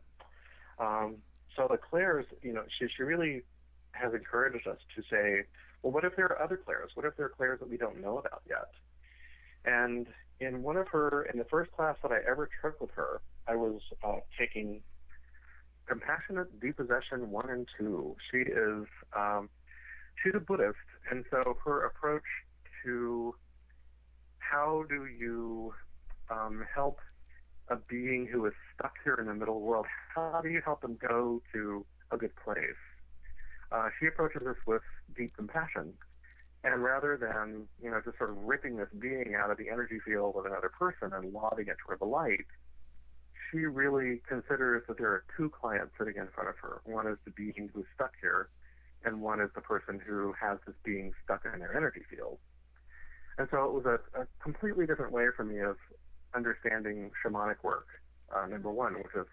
So the clairs, she really has encouraged us to say, well, what if there are other clairs? What if there are clairs that we don't know about yet? And in the first class that I ever took with her, I was taking Compassionate Depossession 1 and 2. She's a Buddhist, and so her approach to how do you help a being who is stuck here in the middle world, how do you help them go to a good place? She approaches this with deep compassion. And rather than, just sort of ripping this being out of the energy field of another person and lobbing it toward the light, she really considers that there are two clients sitting in front of her. One is the being who's stuck here, and one is the person who has this being stuck in their energy field. And so it was a completely different way for me of understanding shamanic work, number one, which is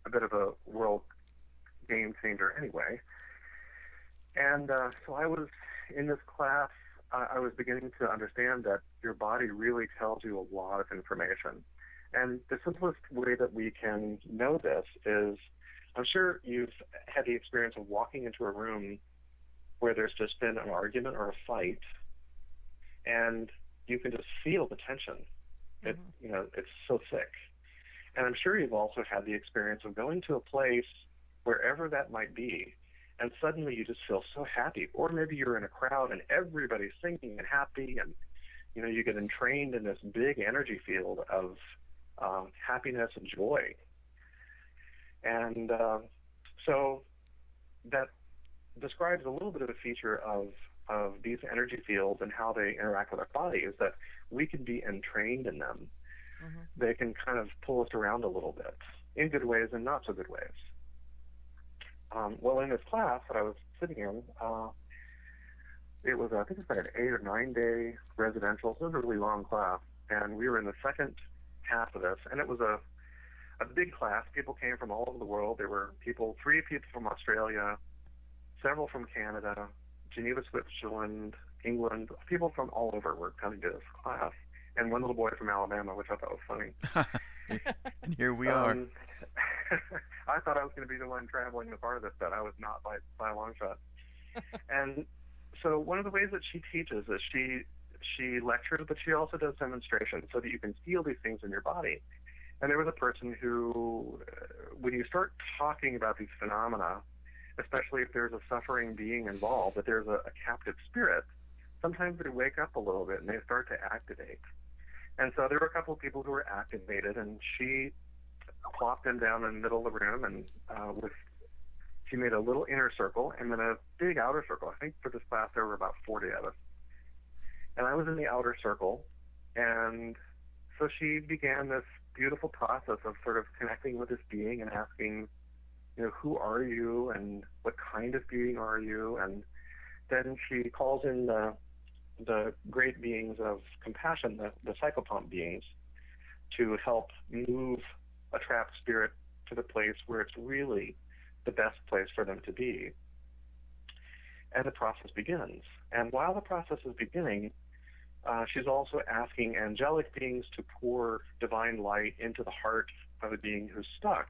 a bit of a world game changer anyway. And so I was in this class, I was beginning to understand that your body really tells you a lot of information. And the simplest way that we can know this is, I'm sure you've had the experience of walking into a room where there's just been an argument or a fight, and you can just feel the tension. It's so thick. And I'm sure you've also had the experience of going to a place, wherever that might be, and suddenly you just feel so happy. Or maybe you're in a crowd and everybody's singing and happy, and you get entrained in this big energy field of happiness and joy. And so that describes a little bit of a feature of these energy fields and how they interact with our body, is that we can be entrained in them. Mm-hmm. They can kind of pull us around a little bit, in good ways and not so good ways. Well, in this class that I was sitting in, it was, I think it was like an 8 or 9 day residential, so it was a really long class, and we were in the second half of this, and it was a big class. People came from all over the world. There were 3 people from Australia, several from Canada, Geneva, Switzerland, England. People from all over were coming to this class, and one little boy from Alabama, which I thought was funny. And here we are. I thought I was going to be the one traveling the farthest, but I was not by a long shot. And so one of the ways that she teaches is she she lectures, but she also does demonstrations so that you can feel these things in your body. And there was a person who, when you start talking about these phenomena, especially if there's a suffering being involved, that there's a captive spirit, sometimes they wake up a little bit and they start to activate. And so there were a couple of people who were activated, and she plopped them down in the middle of the room, and she made a little inner circle and then a big outer circle. I think for this class there were about 40 of us. And I was in the outer circle, and so she began this beautiful process of sort of connecting with this being and asking, who are you and what kind of being are you? And then she calls in the great beings of compassion, the psychopomp beings, to help move a trapped spirit to the place where it's really the best place for them to be. And the process begins. And while the process is beginning, she's also asking angelic beings to pour divine light into the heart of a being who's stuck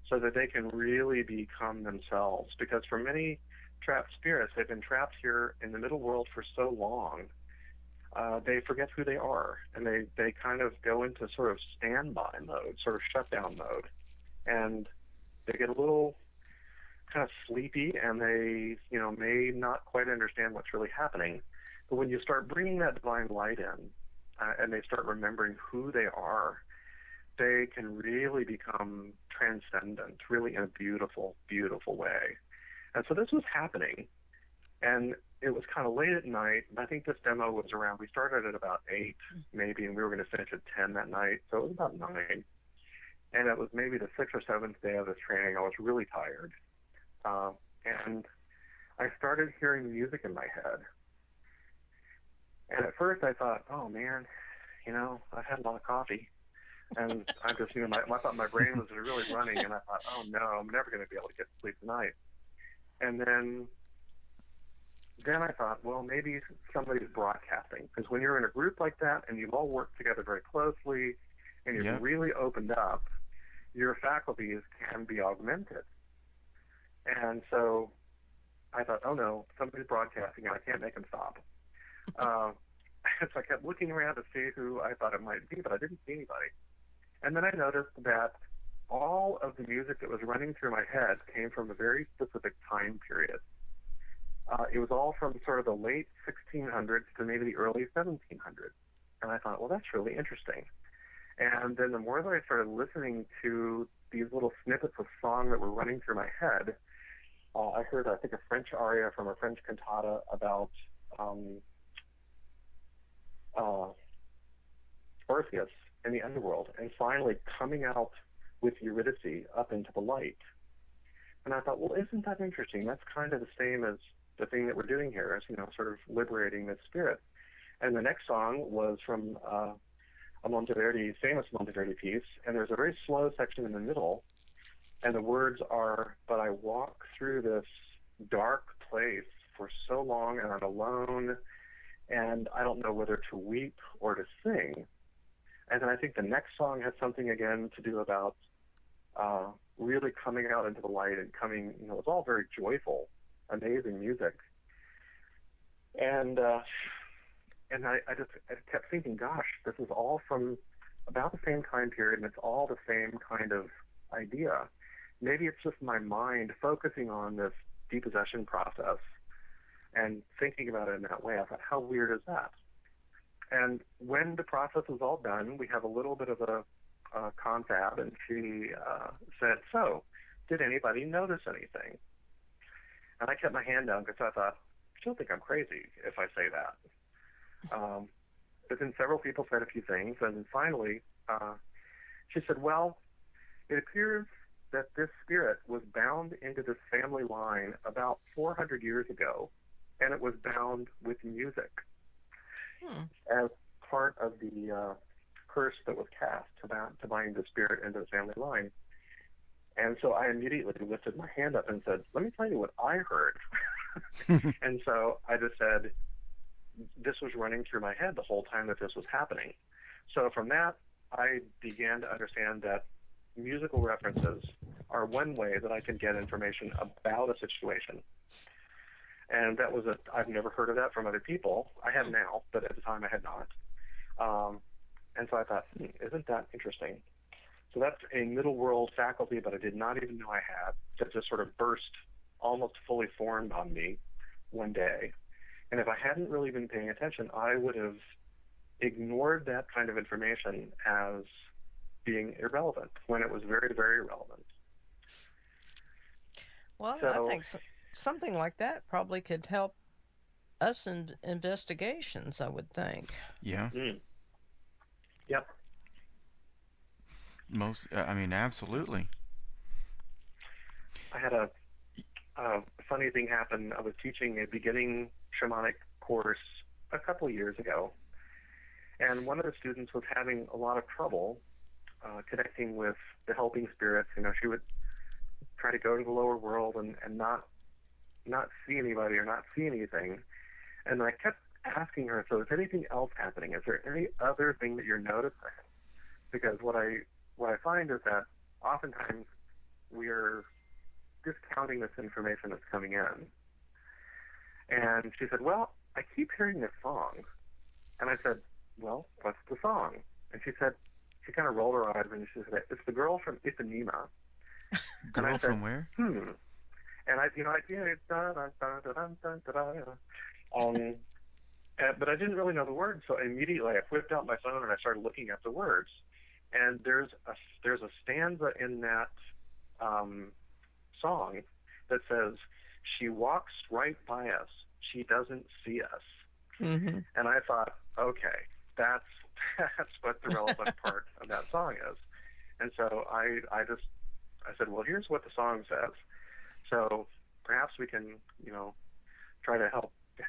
so that they can really become themselves. Because for many trapped spirits, they've been trapped here in the middle world for so long, they forget who they are, and they kind of go into sort of standby mode, sort of shutdown mode, and they get a little kind of sleepy, and they may not quite understand what's really happening. But when you start bringing that divine light in, and they start remembering who they are, they can really become transcendent, really in a beautiful, beautiful way. And so this was happening, and it was kind of late at night. I think this demo was around, we started at about 8 maybe, and we were going to finish at 10 that night, so it was about 9. And it was maybe the 6th or 7th day of this training. I was really tired. And I started hearing music in my head. And at first I thought, oh man, I've had a lot of coffee. And I just, I thought my brain was really running, and I thought, oh no, I'm never going to be able to get to sleep tonight. And then I thought, well, maybe somebody's broadcasting. Because when you're in a group like that and you've all worked together very closely and you've really opened up, your faculties can be augmented. And so I thought, oh no, somebody's broadcasting and I can't make them stop. So I kept looking around to see who I thought it might be, but I didn't see anybody. And then I noticed that all of the music that was running through my head came from a very specific time period. It was all from sort of the late 1600s to maybe the early 1700s. And I thought, well, that's really interesting. And then the more that I started listening to these little snippets of song that were running through my head, I heard, I think, a French aria from a French cantata about Orpheus in the underworld, and finally coming out with Eurydice up into the light. And I thought, well, isn't that interesting? That's kind of the same as the thing that we're doing here, is, sort of liberating this spirit. And the next song was from a famous Monteverdi piece, and there's a very slow section in the middle, and the words are, but I walk through this dark place for so long, and I'm alone, and I don't know whether to weep or to sing. And then I think the next song has something again to do about really coming out into the light and coming, it's all very joyful, amazing music. And I kept thinking, gosh, this is all from about the same time period, and it's all the same kind of idea. Maybe it's just my mind focusing on this depossession process and thinking about it in that way. I thought, how weird is that? And when the process was all done, we have a little bit of a confab, and she said, so, did anybody notice anything? And I kept my hand down because I thought, she'll think I'm crazy if I say that. But then several people said a few things, and finally she said, well, it appears that this spirit was bound into this family line about 400 years ago, and it was bound with music as part of the curse that was cast to bind the spirit into the family line. And so I immediately lifted my hand up and said, let me tell you what I heard. And so I just said, this was running through my head the whole time that this was happening. So from that, I began to understand that musical references are one way that I can get information about a situation. And that was I've never heard of that from other people. I have now, but at the time I had not. And so I thought, isn't that interesting? So that's a middle world faculty that I did not even know I had, that just sort of burst, almost fully formed on me one day. And if I hadn't really been paying attention, I would have ignored that kind of information as being irrelevant when it was very, very relevant. Well, I think something like that probably could help us in investigations, I would think. Yeah. Yep. Absolutely. I had a funny thing happen. I was teaching a beginning shamanic course a couple of years ago, and one of the students was having a lot of trouble connecting with the helping spirits. She would try to go to the lower world and not see anybody or not see anything. And I kept asking her, so is anything else happening? Is there any other thing that you're noticing? Because what I find is that oftentimes we are discounting this information that's coming in. And she said, well, I keep hearing this song. And I said, well, what's the song? And she said, she kind of rolled her eyes and she said, it's the girl from Ipanema. Girl from where? And but I didn't really know the words, so immediately I whipped out my phone and I started looking at the words. And there's a stanza in that song that says, "She walks right by us, she doesn't see us." Mm-hmm. And I thought, okay, that's what the relevant part of that song is. And so I said, well, here's what the song says. So perhaps we can, try to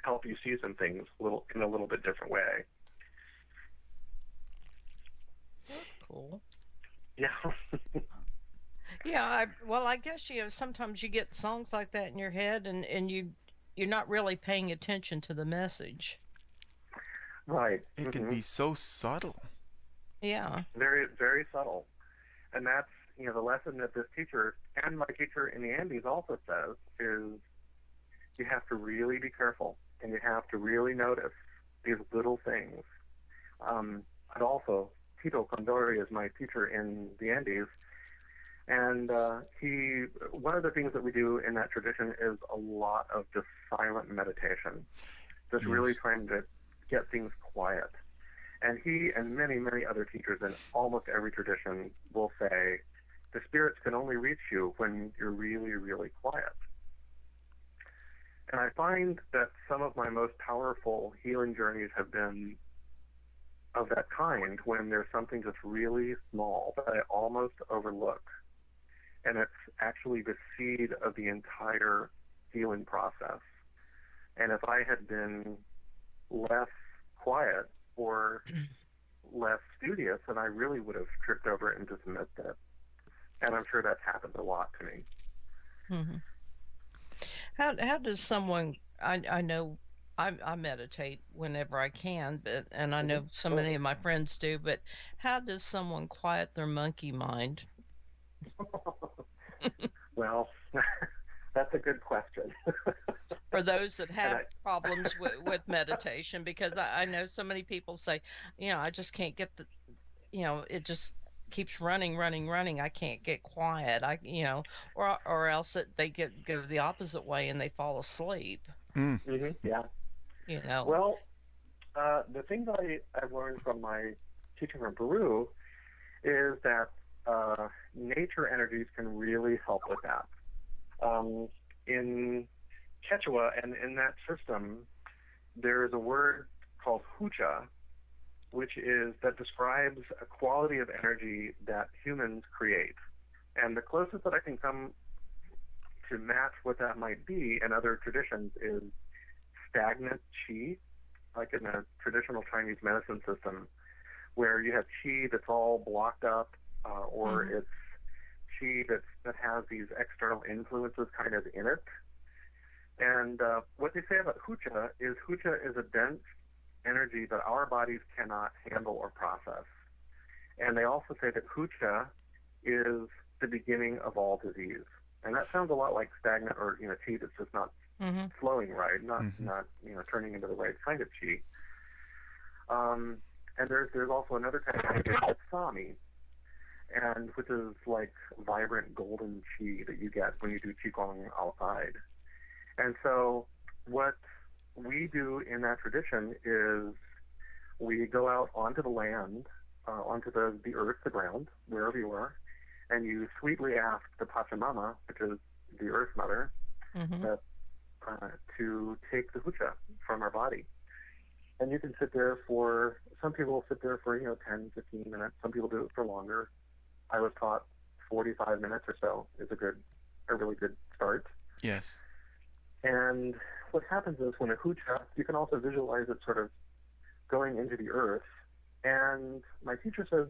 help you see some things in a little bit different way. That's cool. Yeah. Yeah. I guess sometimes you get songs like that in your head, and you're not really paying attention to the message. Right. It can be so subtle. Yeah. Very, very subtle. And that's, the lesson that this teacher and my teacher in the Andes also says is you have to really be careful and you have to really notice these little things. And also, Tito Condori is my teacher in the Andes. And one of the things that we do in that tradition is a lot of just silent meditation, just really trying to get things quiet. And he and many, many other teachers in almost every tradition will say, the spirits can only reach you when you're really, really quiet. And I find that some of my most powerful healing journeys have been of that kind, when there's something just really small that I almost overlook. And it's actually the seed of the entire healing process. And if I had been less quiet or less studious, then I really would have tripped over it and just missed it. And I'm sure that's happened a lot to me. Mm-hmm. How does someone? I know I meditate whenever I can, and I know so many of my friends do. But how does someone quiet their monkey mind? Well, that's a good question. For those that have problems with meditation, because I know so many people say, I just can't get it just keeps running. I can't get quiet. Or else they go the opposite way and they fall asleep. Mm-hmm. Yeah. Well, the thing that I've learned from my teacher from Peru is that nature energies can really help with that. In Quechua and in that system, there is a word called hucha, that describes a quality of energy that humans create. And the closest that I can come to match what that might be in other traditions is stagnant qi, like in a traditional Chinese medicine system, where you have qi that's all blocked up, or it's qi that has these external influences kind of in it. And what they say about hucha is a dense energy that our bodies cannot handle or process. And they also say that hucha is the beginning of all disease. And that sounds a lot like stagnant or qi that's just not flowing right, not turning into the right kind of chi. And there's also another kind of energy called sami, and which is like vibrant golden chi that you get when you do qigong outside. And so what we do in that tradition is we go out onto the land, onto the earth, the ground, wherever you are, and you sweetly ask the Pachamama, which is the Earth Mother, to take the hucha from our body. And you can sit there for, some people will sit there for, 10, 15 minutes. Some people do it for longer. I was taught 45 minutes or so is a really good start. Yes. And what happens is when a hucha, you can also visualize it sort of going into the earth. And my teacher says,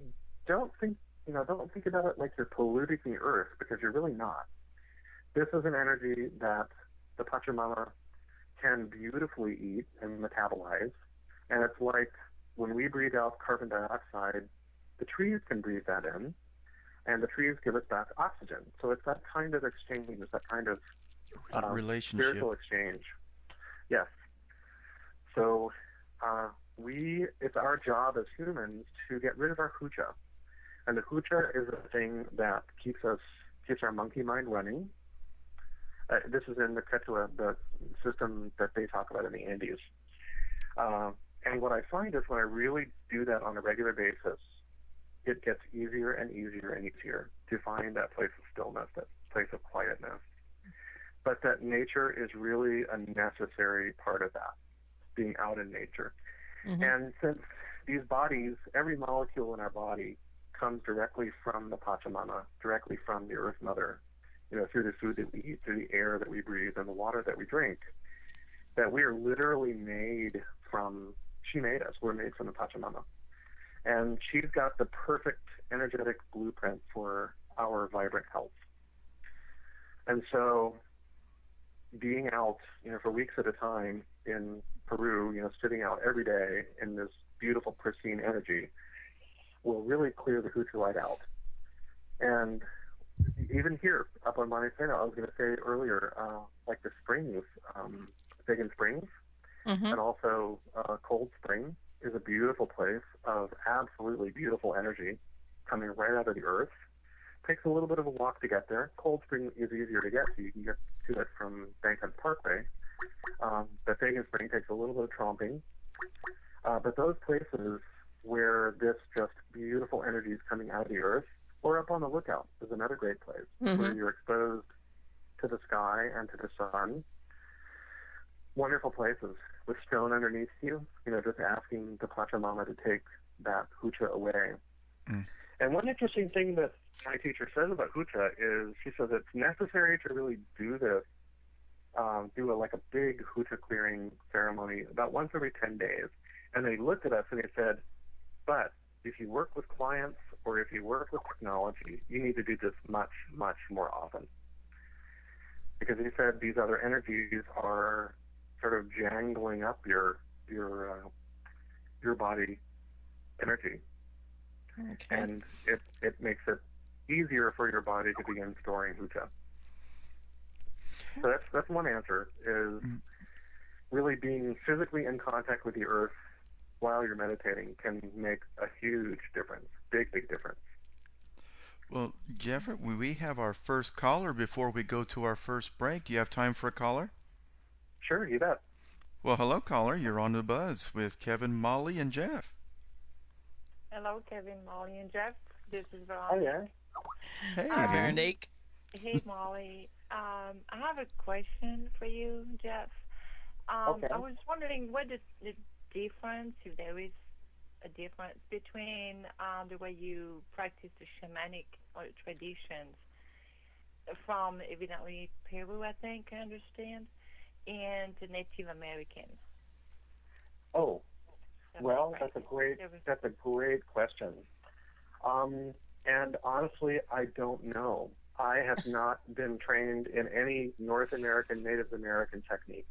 don't think about it like you're polluting the earth, because you're really not. This is an energy that the Pachamama can beautifully eat and metabolize. And it's like when we breathe out carbon dioxide, the trees can breathe that in, and the trees give us back oxygen. So it's that kind of exchange, it's that kind of relationship, spiritual exchange. Yes. So it's our job as humans to get rid of our hucha. And the hucha is the thing that keeps our monkey mind running. This is in the Quechua, the system that they talk about in the Andes. And what I find is when I really do that on a regular basis, it gets easier and easier and easier to find that place of stillness, that place of quietness. But that nature is really a necessary part of that, being out in nature. And since these bodies, every molecule in our body comes directly from the Pachamama, directly from the Earth Mother, through the food that we eat, through the air that we breathe, and the water that we drink, that we are literally made from, she made us, we're made from the Pachamama. And she's got the perfect energetic blueprint for our vibrant health. And so being out, for weeks at a time in Peru, sitting out every day in this beautiful, pristine energy will really clear the hucha light out. And even here, up on Montesano, I was going to say earlier, like the springs, Pagan Springs, and also Cold Spring is a beautiful place of absolutely beautiful energy coming right out of the earth. Takes a little bit of a walk to get there. Cold Spring is easier to get to. You can get to it from Bankhead Parkway. But Pagan Spring takes a little bit of tromping. But those places where this just beautiful energy is coming out of the earth, or up on the lookout is another great place where you're exposed to the sky and to the sun. Wonderful places with stone underneath you, just asking the Pachamama to take that hucha away. And one interesting thing that my teacher says about hucha is she says it's necessary to really do this, do a big hucha clearing ceremony about once every 10 days. And they looked at us and they said, but if you work with clients or if you work with technology, you need to do this much, much more often. Because he said these other energies are sort of jangling up your body energy. Okay. And it makes it easier for your body to begin storing hucha. So that's one answer, is really being physically in contact with the earth while you're meditating can make a huge difference, big difference. Well, Jeffrey, we have our first caller before we go to our first break. Do you have time for a caller? Sure, you bet. Well, hello, caller. You're on the buzz with Kevin, Molly, and Jeff. Hello, Kevin, Molly, and Jeff. This is Veronica. Oh, yeah. Hey, Veronique. Hey, Molly. I have a question for you, Jeff. Okay. I was wondering what is the difference, if there is a difference between the way you practice the shamanic traditions from evidently Peru, I think I understand, and the Native American. Oh, well, that's a great question. And honestly, I don't know. I have not been trained in any North American, Native American techniques.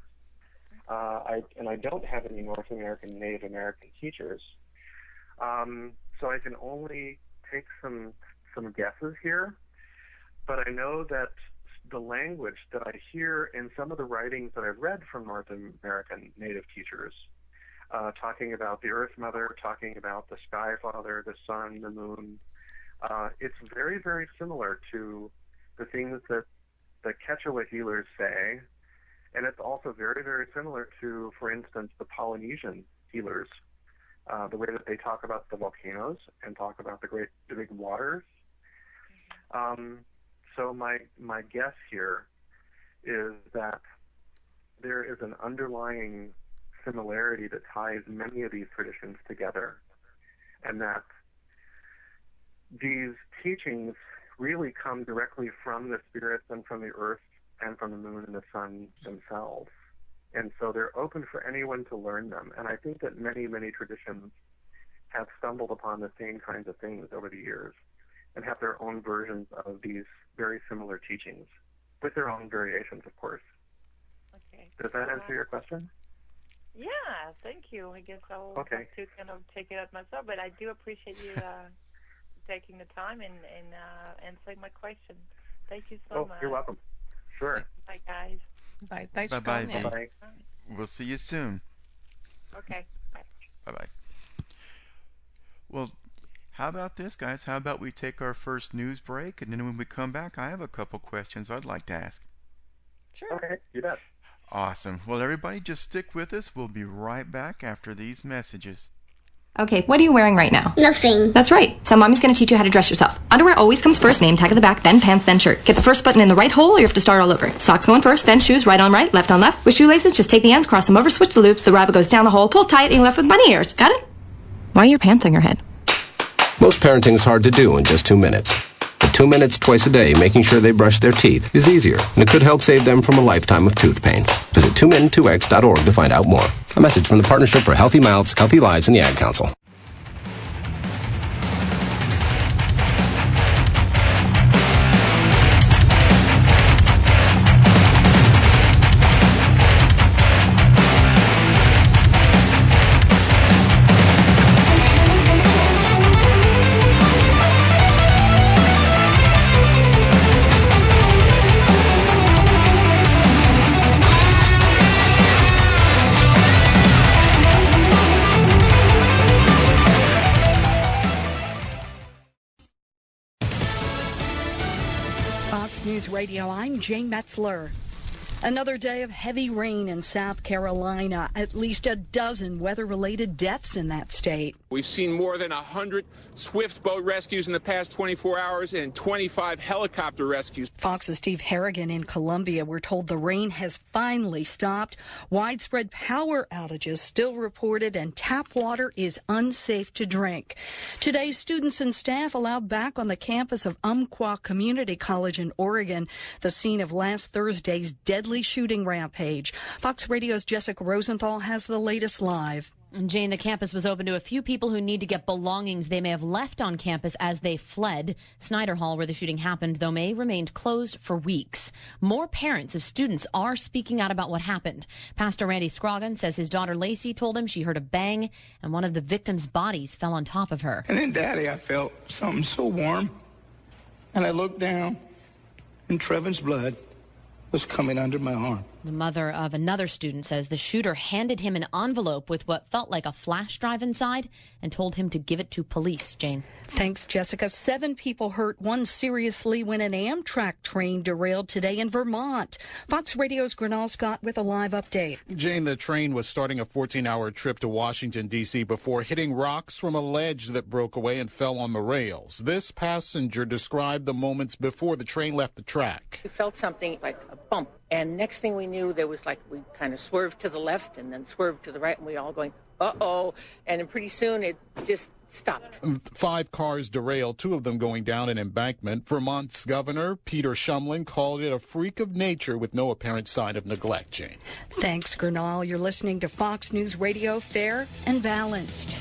I don't have any North American, Native American teachers. So I can only take some guesses here. But I know that the language that I hear in some of the writings that I've read from North American Native teachers, talking about the Earth Mother, talking about the Sky Father, the Sun, the Moon. It's very, very similar to the things that the Quechua healers say, and it's also very, very similar to, for instance, the Polynesian healers, the way that they talk about the volcanoes and talk about the big waters. So my guess here is that there is an underlying similarity that ties many of these traditions together, and that these teachings really come directly from the spirits and from the earth and from the moon and the sun themselves. And so they're open for anyone to learn them. And I think that many, many traditions have stumbled upon the same kinds of things over the years and have their own versions of these very similar teachings, with their own variations, of course. Okay. Does that answer your question? Yeah, thank you. I guess I'll have to kind of take it up myself, but I do appreciate you taking the time and answering my question. Thank you so much. You're welcome. Sure. Bye, guys. Bye. Thanks for Bye-bye, calling in. Bye. We'll see you soon. Okay. Bye. Bye-bye. Well, how about this, guys? How about we take our first news break, and then when we come back, I have a couple questions I'd like to ask. Sure. Okay, you bet. Awesome. Well, everybody, just stick with us. We'll be right back after these messages. Okay, what are you wearing right now? Nothing. That's right. So Mommy's going to teach you how to dress yourself. Underwear always comes first, name tag at the back, then pants, then shirt. Get the first button in the right hole or you have to start all over. Socks going first, then shoes, right on right, left on left. With shoelaces, just take the ends, cross them over, switch the loops. The rabbit goes down the hole, pull tight, and you're left with bunny ears. Got it? Why are your pants on your head? Most parenting is hard to do in just 2 minutes. But 2 minutes twice a day making sure they brush their teeth is easier, and it could help save them from a lifetime of tooth pain. Visit 2min2x.org to find out more. A message from the Partnership for Healthy Mouths, Healthy Lives, and the Ad Council. News Radio, I'm Jane Metzler. Another day of heavy rain in South Carolina. At least a dozen weather-related deaths in that state. We've seen more than 100 swift boat rescues in the past 24 hours and 25 helicopter rescues. Fox's Steve Harrigan in Columbia. We're told the rain has finally stopped. Widespread power outages still reported, and tap water is unsafe to drink. Today, students and staff allowed back on the campus of Umpqua Community College in Oregon, the scene of last Thursday's deadly shooting rampage. Fox Radio's Jessica Rosenthal has the latest live. And Jane, the campus was open to a few people who need to get belongings they may have left on campus as they fled. Snyder Hall, where the shooting happened, though, may remained closed for weeks. More parents of students are speaking out about what happened. Pastor Randy Scroggin says his daughter Lacey told him she heard a bang and one of the victims' bodies fell on top of her. And then, Daddy, I felt something so warm, and I looked down, and Trevor's blood was coming under my arm. The mother of another student says the shooter handed him an envelope with what felt like a flash drive inside and told him to give it to police. Jane. Thanks, Jessica. 7 people hurt, one seriously when an Amtrak train derailed today in Vermont. Fox Radio's Grenal Scott with a live update. Jane, the train was starting a 14-hour trip to Washington, D.C. before hitting rocks from a ledge that broke away and fell on the rails. This passenger described the moments before the train left the track. We felt something like a bump. And next thing we knew, there was like we kind of swerved to the left and then swerved to the right, and we all going, uh-oh. And then pretty soon it just stopped. 5 cars derailed, 2 of them going down an embankment. Vermont's Governor Peter Shumlin called it a freak of nature with no apparent sign of neglect, Jane. Thanks, Gernal. You're listening to Fox News Radio, fair and balanced.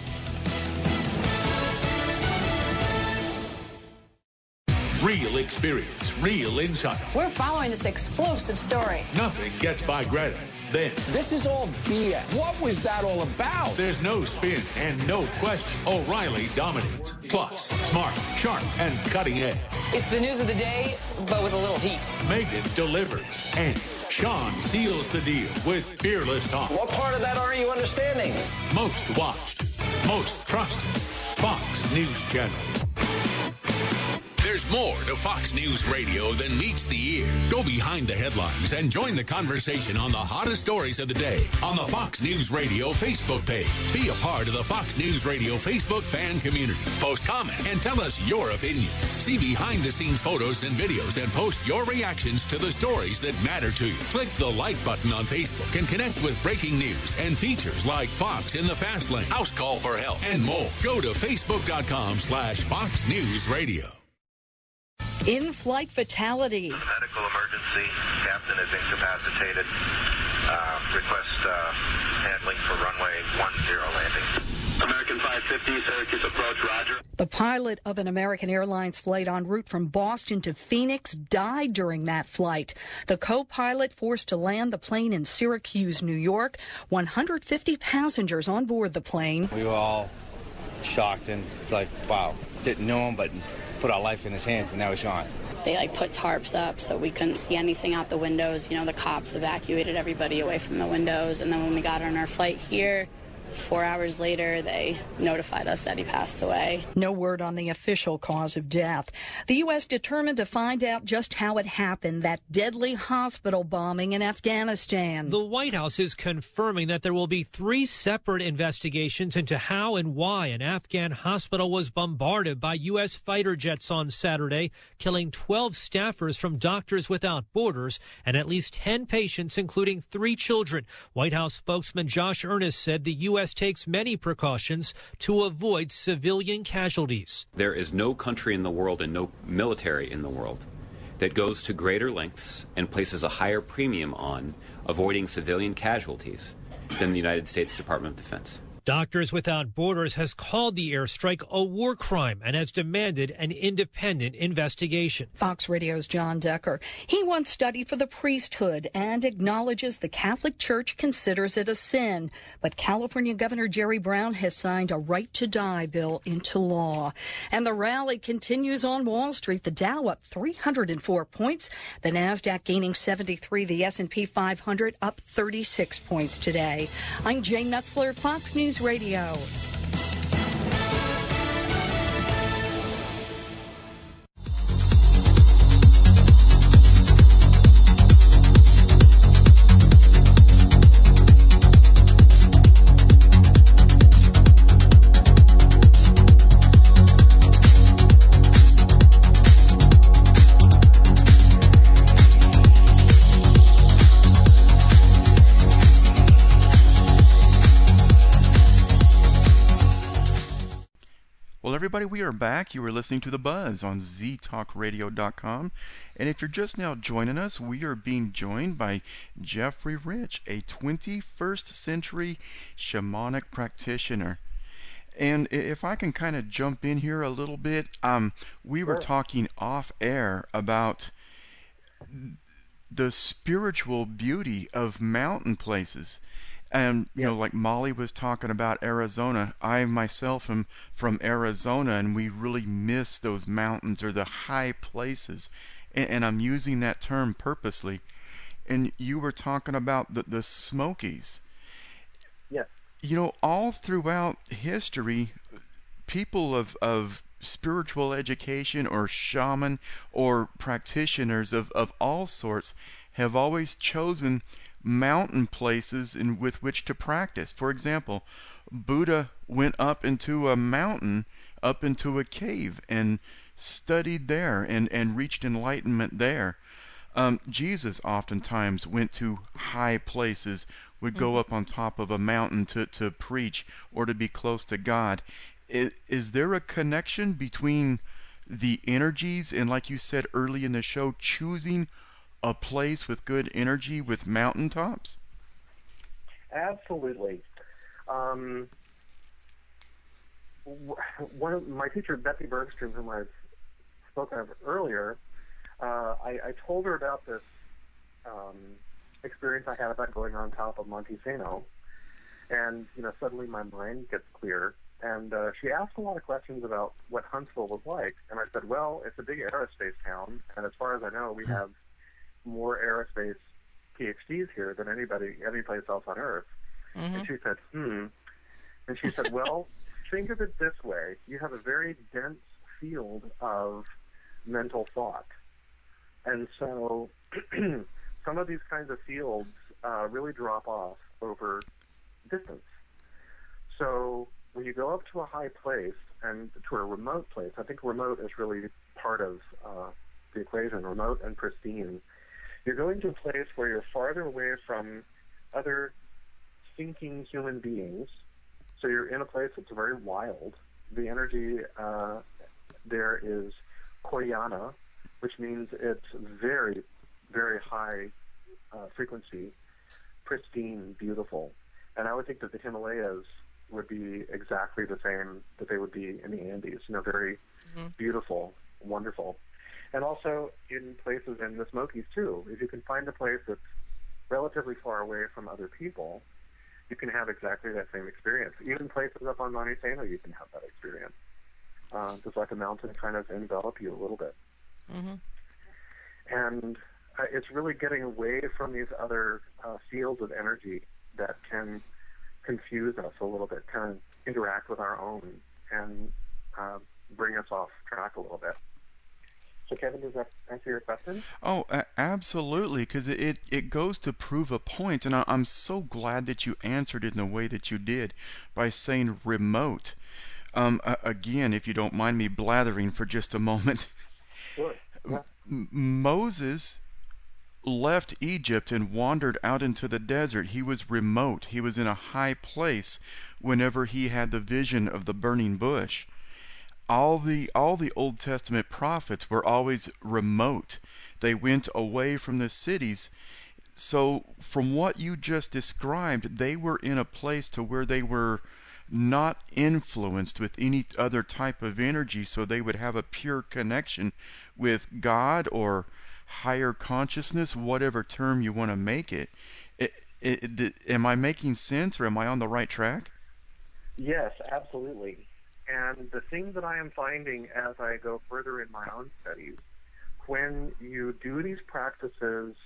Real experience, real insight. We're following this explosive story. Nothing gets by Greta. then. This is all BS. What was that all about? There's no spin and no question. O'Reilly dominates. Plus, smart, sharp, and cutting edge. It's the news of the day, but with a little heat. Megan delivers. And Sean seals the deal with fearless talk. What part of that aren't you understanding? Most watched, most trusted, Fox News Channel. There's more to Fox News Radio than meets the ear. Go behind the headlines and join the conversation on the hottest stories of the day on the Fox News Radio Facebook page. Be a part of the Fox News Radio Facebook fan community. Post comments and tell us your opinions. See behind-the-scenes photos and videos and post your reactions to the stories that matter to you. Click the like button on Facebook and connect with breaking news and features like Fox in the Fast Lane, House Call for Help, and more. Go to Facebook.com/Fox News Radio. In-flight fatality. Medical emergency. Captain is incapacitated. Request handling for runway 10 landing. American 550, Syracuse approach, roger. The pilot of an American Airlines flight en route from Boston to Phoenix died during that flight. The co-pilot forced to land the plane in Syracuse, New York. 150 passengers on board the plane. We were all shocked and like, wow, didn't know him, but put our life in his hands, and now he's gone. They put tarps up so we couldn't see anything out the windows. The cops evacuated everybody away from the windows, and then when we got on our flight here, 4 hours later, they notified us that he passed away. No word on the official cause of death. The U.S. determined to find out just how it happened, that deadly hospital bombing in Afghanistan. The White House is confirming that there will be 3 separate investigations into how and why an Afghan hospital was bombarded by U.S. fighter jets on Saturday, killing 12 staffers from Doctors Without Borders and at least 10 patients, including 3 children. White House spokesman Josh Earnest said the U.S. takes many precautions to avoid civilian casualties. There is no country in the world and no military in the world that goes to greater lengths and places a higher premium on avoiding civilian casualties than the United States Department of Defense. Doctors Without Borders has called the airstrike a war crime and has demanded an independent investigation. Fox Radio's John Decker. He once studied for the priesthood and acknowledges the Catholic Church considers it a sin. But California Governor Jerry Brown has signed a right to die bill into law. And the rally continues on Wall Street. The Dow up 304 points. The Nasdaq gaining 73. The S&P 500 up 36 points today. I'm Jay Metzler, Fox News Radio. Well, everybody, we are back. You are listening to The Buzz on ztalkradio.com. And if you're just now joining us, we are being joined by Jeffery Rich, a 21st century shamanic practitioner. And if I can kind of jump in here a little bit, we were talking off air about the spiritual beauty of mountain places. And, like Molly was talking about Arizona, I myself am from Arizona, and we really miss those mountains or the high places. And I'm using that term purposely. And you were talking about the Smokies. Yes. All throughout history, people of spiritual education or shaman or practitioners of all sorts have always chosen mountain places with which to practice. For example, Buddha went up into a mountain, up into a cave, and studied there and reached enlightenment there. Jesus oftentimes went to high places, would go up on top of a mountain to preach or to be close to God. Is there a connection between the energies and, like you said early in the show, choosing a place with good energy with mountaintops? Absolutely. One of my teacher, Betsy Bergstrom, whom I've spoken of earlier, I told her about this experience I had about going on top of Monte Sano. And, suddenly my mind gets clear. And she asked a lot of questions about what Huntsville was like. And I said, well, it's a big aerospace town. And as far as I know, we have more aerospace PhDs here than any place else on Earth. Mm-hmm. And she said, And she said, well, think of it this way. You have a very dense field of mental thought. And so some of these kinds of fields really drop off over distance. So when you go up to a high place and to a remote place, I think remote is really part of the equation, remote and pristine. You're going to a place where you're farther away from other thinking human beings. So you're in a place that's very wild. The energy there is koyana, which means it's very, very high frequency, pristine, beautiful. And I would think that the Himalayas would be exactly the same that they would be in the Andes, very beautiful, wonderful. And also in places in the Smokies, too. If you can find a place that's relatively far away from other people, you can have exactly that same experience. Even places up on Monte Sano, you can have that experience. Just like a mountain kind of envelop you a little bit. Mm-hmm. And it's really getting away from these other fields of energy that can confuse us a little bit, kind of interact with our own and bring us off track a little bit. So, Kevin, does that answer your question? Oh, absolutely, because it goes to prove a point, and I'm so glad that you answered it in the way that you did by saying remote. Again, if you don't mind me blathering for just a moment. Sure. Yeah. Moses left Egypt and wandered out into the desert. He was remote. He was in a high place whenever he had the vision of the burning bush. All the Old Testament prophets were always remote. They went away from the cities. So from what you just described, they were in a place to where they were not influenced with any other type of energy, so they would have a pure connection with God or higher consciousness, whatever term you want to make it. Am I making sense, or am I on the right track? Yes, absolutely. And the thing that I am finding as I go further in my own studies, when you do these practices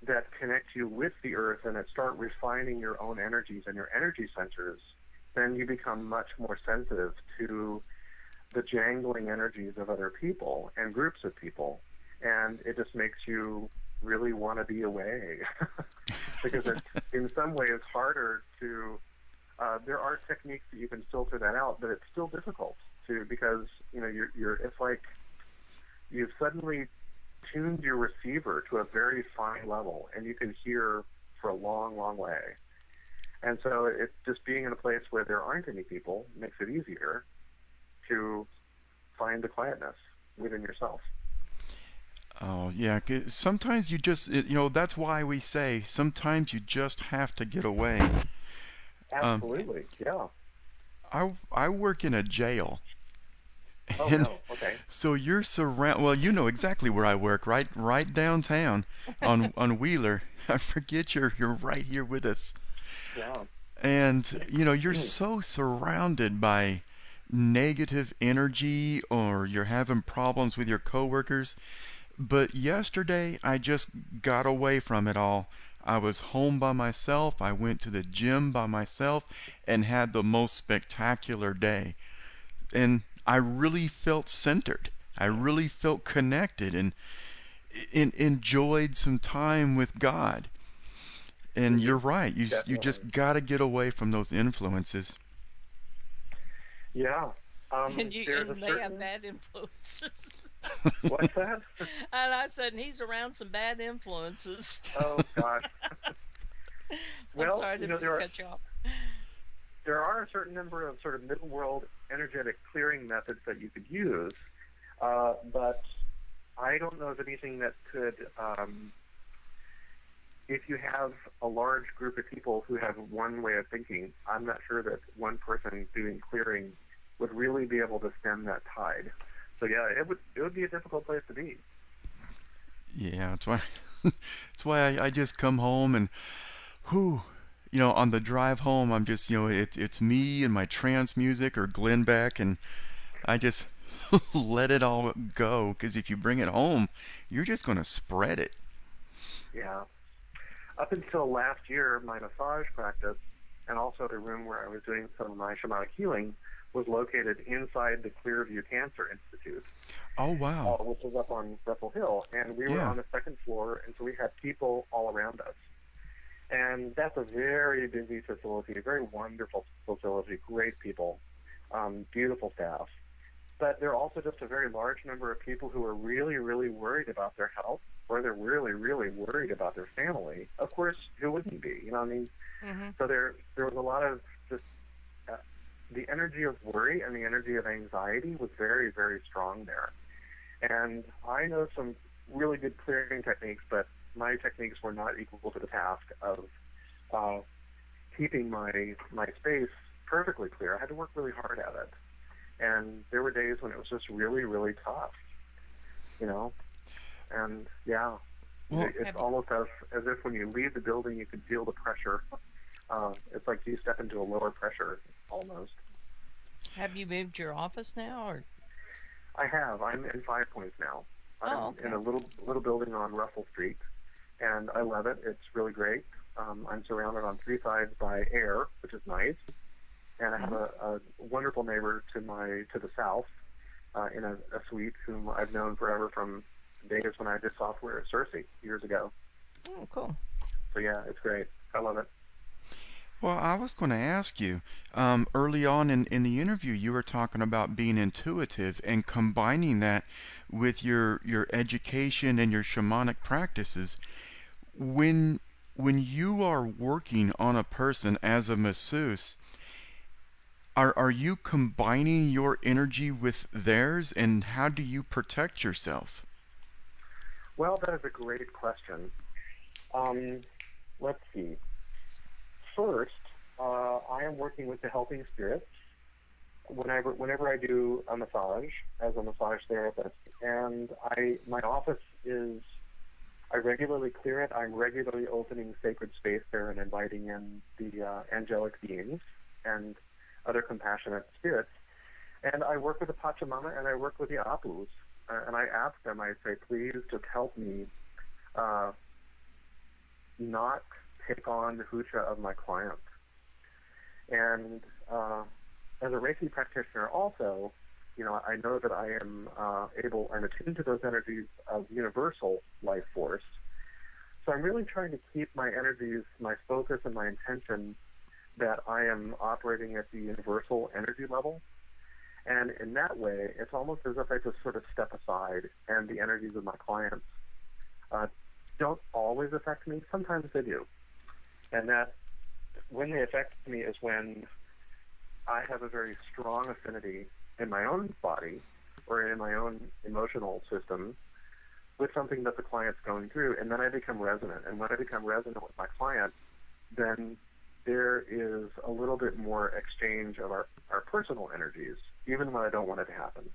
that connect you with the earth and that start refining your own energies and your energy centers, then you become much more sensitive to the jangling energies of other people and groups of people. And it just makes you really want to be away because it's in some ways harder to there are techniques that you can filter that out, but it's still difficult to, because you're it's like you've suddenly tuned your receiver to a very fine level, and you can hear for a long, long way. And so it's just being in a place where there aren't any people makes it easier to find the quietness within yourself. Oh, yeah. Sometimes you just, that's why we say sometimes you just have to get away. Absolutely, yeah. I work in a jail. Oh, and no, okay. So you're well, you know exactly where I work, right downtown on Wheeler. I forget you're right here with us. Yeah. And, you're so surrounded by negative energy, or you're having problems with your coworkers. But yesterday, I just got away from it all. I was home by myself. I went to the gym by myself and had the most spectacular day. And I really felt centered. I really felt connected and enjoyed some time with God. And you're right. You just got to get away from those influences. Yeah. And they have bad influences. What's that? And I said, and he's around some bad influences. Oh, gosh. Well, I'm sorry to cut you off. There are a certain number of sort of middle world energetic clearing methods that you could use, but I don't know of anything that could, if you have a large group of people who have one way of thinking, I'm not sure that one person doing clearing would really be able to stem that tide. So yeah, it would be a difficult place to be. Yeah, that's why That's why I just come home and, whew, on the drive home, I'm just, it's me and my trance music or Glenn Beck, and I just let it all go, because if you bring it home, you're just going to spread it. Yeah. Up until last year, my massage practice and also the room where I was doing some of my shamanic healing was located inside the Clearview Cancer Institute. Oh, wow. Which is up on Russell Hill. And we were on the second floor, and so we had people all around us. And that's a very busy facility, a very wonderful facility, great people, beautiful staff. But there are also just a very large number of people who are really, really worried about their health, or they're really, really worried about their family. Of course, who wouldn't be? You know what I mean? Mm-hmm. So there was a lot of just the energy of worry and the energy of anxiety was very, very strong there. And I know some really good clearing techniques, but my techniques were not equal to the task of keeping my space perfectly clear. I had to work really hard at it. And there were days when it was just really, really tough, And, yeah, it's almost as if when you leave the building, you can feel the pressure. It's like you step into a lower pressure, almost. Have you moved your office now, or? I have. I'm in 5 Points now. I'm in a little building on Russell Street, and I love it. It's really great. I'm surrounded on 3 sides by air, which is nice, and I have a wonderful neighbor to the south in a suite whom I've known forever from days when I did software at Cersei years ago. Oh, cool. So yeah, it's great. I love it. Well, I was going to ask you, early on in the interview, you were talking about being intuitive and combining that with your education and your shamanic practices. When you are working on a person as a masseuse, are you combining your energy with theirs, and how do you protect yourself? Well, that is a great question. Let's see. First, I am working with the helping spirits whenever I do a massage as a massage therapist, and my office is, I regularly clear it. I'm regularly opening sacred space there and inviting in the angelic beings and other compassionate spirits. And I work with the Pachamama and I work with the Apus, and I ask them, I say, please just help me not take on the hucha of my client. And as a Reiki practitioner also, I know that I am I'm attuned to those energies of universal life force. So I'm really trying to keep my energies, my focus and my intention that I am operating at the universal energy level. And in that way, it's almost as if I just sort of step aside, and the energies of my clients don't always affect me. Sometimes they do. And that when they affect me is when I have a very strong affinity in my own body or in my own emotional system with something that the client's going through, and then I become resonant. And when I become resonant with my client, then there is a little bit more exchange of our personal energies, even when I don't want it to happen.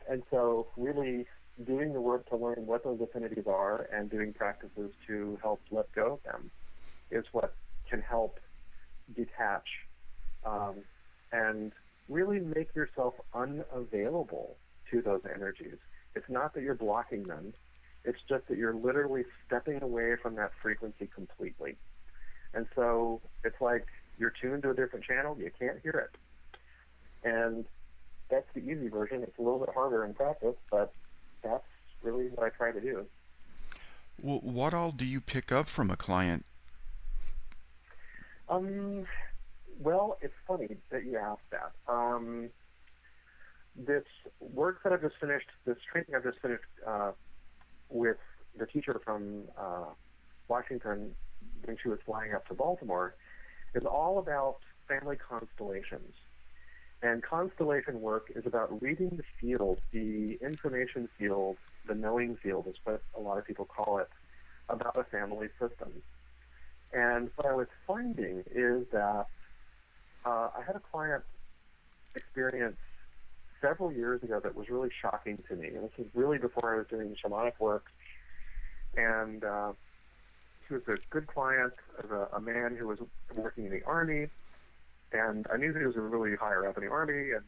And so really doing the work to learn what those affinities are and doing practices to help let go of them is what can help detach and really make yourself unavailable to those energies. It's not that you're blocking them. It's just that you're literally stepping away from that frequency completely. And so it's like you're tuned to a different channel, you can't hear it. And that's the easy version. It's a little bit harder in practice, but that's really what I try to do. Well, what all do you pick up from a client? Well, it's funny that you asked that. This work that I've just finished, this training I've just finished with the teacher from Washington when she was flying up to Baltimore, is all about family constellations. And constellation work is about reading the field, the information field, the knowing field is what a lot of people call it, about a family system. And what I was finding is that I had a client experience several years ago that was really shocking to me. And this was really before I was doing shamanic work. And he was a good client of a man who was working in the Army. And I knew that he was really higher up in the Army. And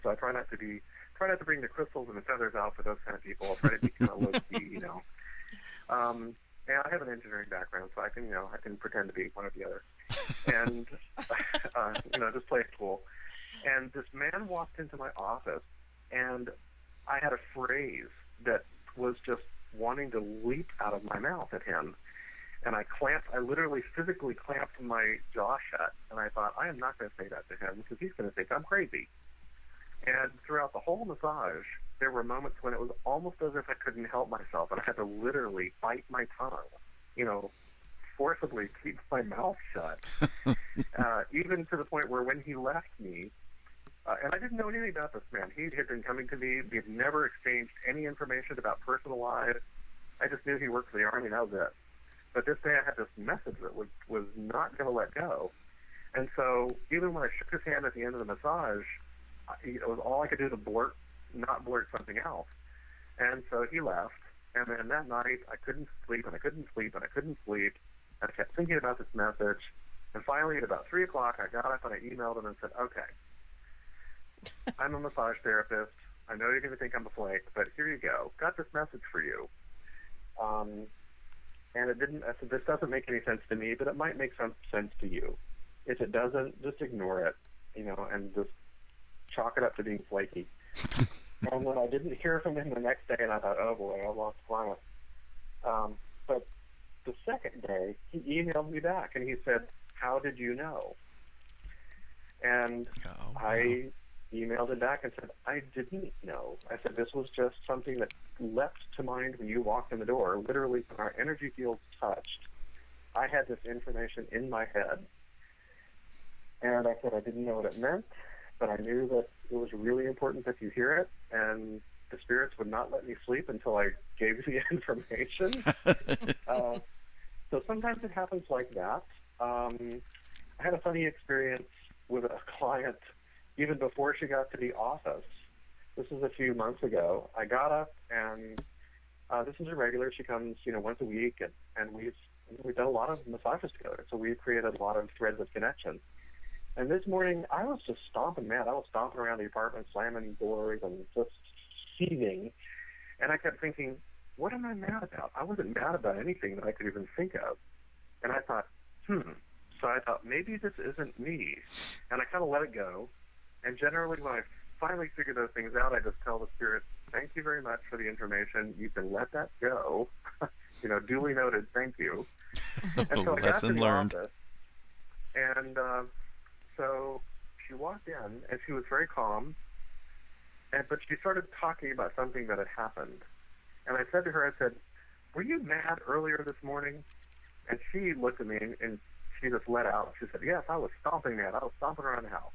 so I try not to bring the crystals and the feathers out for those kind of people. I try to be kind of low-key, you know. And I have an engineering background, so I can pretend to be one or the other. And, just play it cool. And this man walked into my office, and I had a phrase that was just wanting to leap out of my mouth at him. And I literally physically clamped my jaw shut, and I thought, I am not going to say that to him because he's going to think I'm crazy. And throughout the whole massage, there were moments when it was almost as if I couldn't help myself, and I had to literally bite my tongue, forcibly keep my mouth shut, even to the point where when he left me, and I didn't know anything about this man. He had been coming to me. We had never exchanged any information about personal lives. I just knew he worked for the Army, and that was it. But this day I had this message that was not going to let go. And so even when I shook his hand at the end of the massage, it was all I could do to not blurt something else. And so he left, and then that night I couldn't sleep, and I couldn't sleep, and I couldn't sleep. I kept thinking about this message, and finally at about 3 o'clock I got up and I emailed him and said, okay, I'm a massage therapist. I know you're going to think I'm a flake, but here you go. Got this message for you. And it didn't. I said, this doesn't make any sense to me, but it might make some sense to you. If it doesn't, just ignore it, and just chalk it up to being flaky. And then I didn't hear from him the next day, and I thought, oh boy, I lost a client. But the second day, he emailed me back, and he said, how did you know? And I emailed him back and said, I didn't know. I said, this was just something that leapt to mind when you walked in the door. Literally, when our energy fields touched, I had this information in my head. And I said I didn't know what it meant, but I knew that it was really important that you hear it, and the spirits would not let me sleep until I gave you the information. So sometimes it happens like that. I had a funny experience with a client even before she got to the office. This was a few months ago. I got up, and this is a regular. She comes, once a week, and we've done a lot of massages together. So we've created a lot of threads of connection. And this morning, I was just stomping mad. I was stomping around the apartment, slamming doors, and just seething. And I kept thinking, what am I mad about? I wasn't mad about anything that I could even think of. And I thought, So I thought, maybe this isn't me. And I kind of let it go. And generally, when I finally figure those things out, I just tell the spirit, thank you very much for the information. You can let that go. Duly noted, thank you. And so I got to the office, and so she walked in, and she was very calm, but she started talking about something that had happened. And I said to her, were you mad earlier this morning? And she looked at me, and she just let out. She said, yes, I was stomping mad. I was stomping around the house.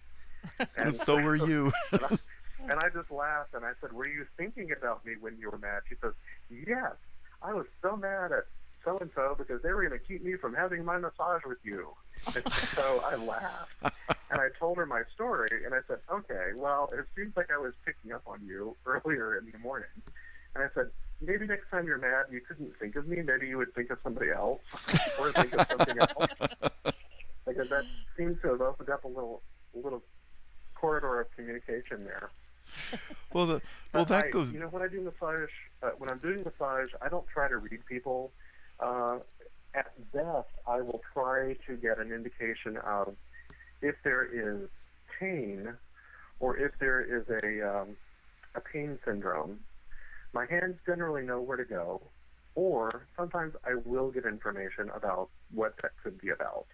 And so were you. And I just laughed, and I said, were you thinking about me when you were mad? She says, yes, I was so mad at so-and-so because they were going to keep me from having my massage with you. And so I laughed, and I told her my story, and I said, okay, well, it seems like I was picking up on you earlier in the morning. And I said, maybe next time you're mad, you couldn't think of me. Maybe you would think of somebody else or think of something else. Because that seems to have opened up a little corridor of communication there. That goes. When I do massage, when I'm doing massage, I don't try to read people. At best, I will try to get an indication of if there is pain or if there is a pain syndrome. My hands generally know where to go, or sometimes I will get information about what that could be about.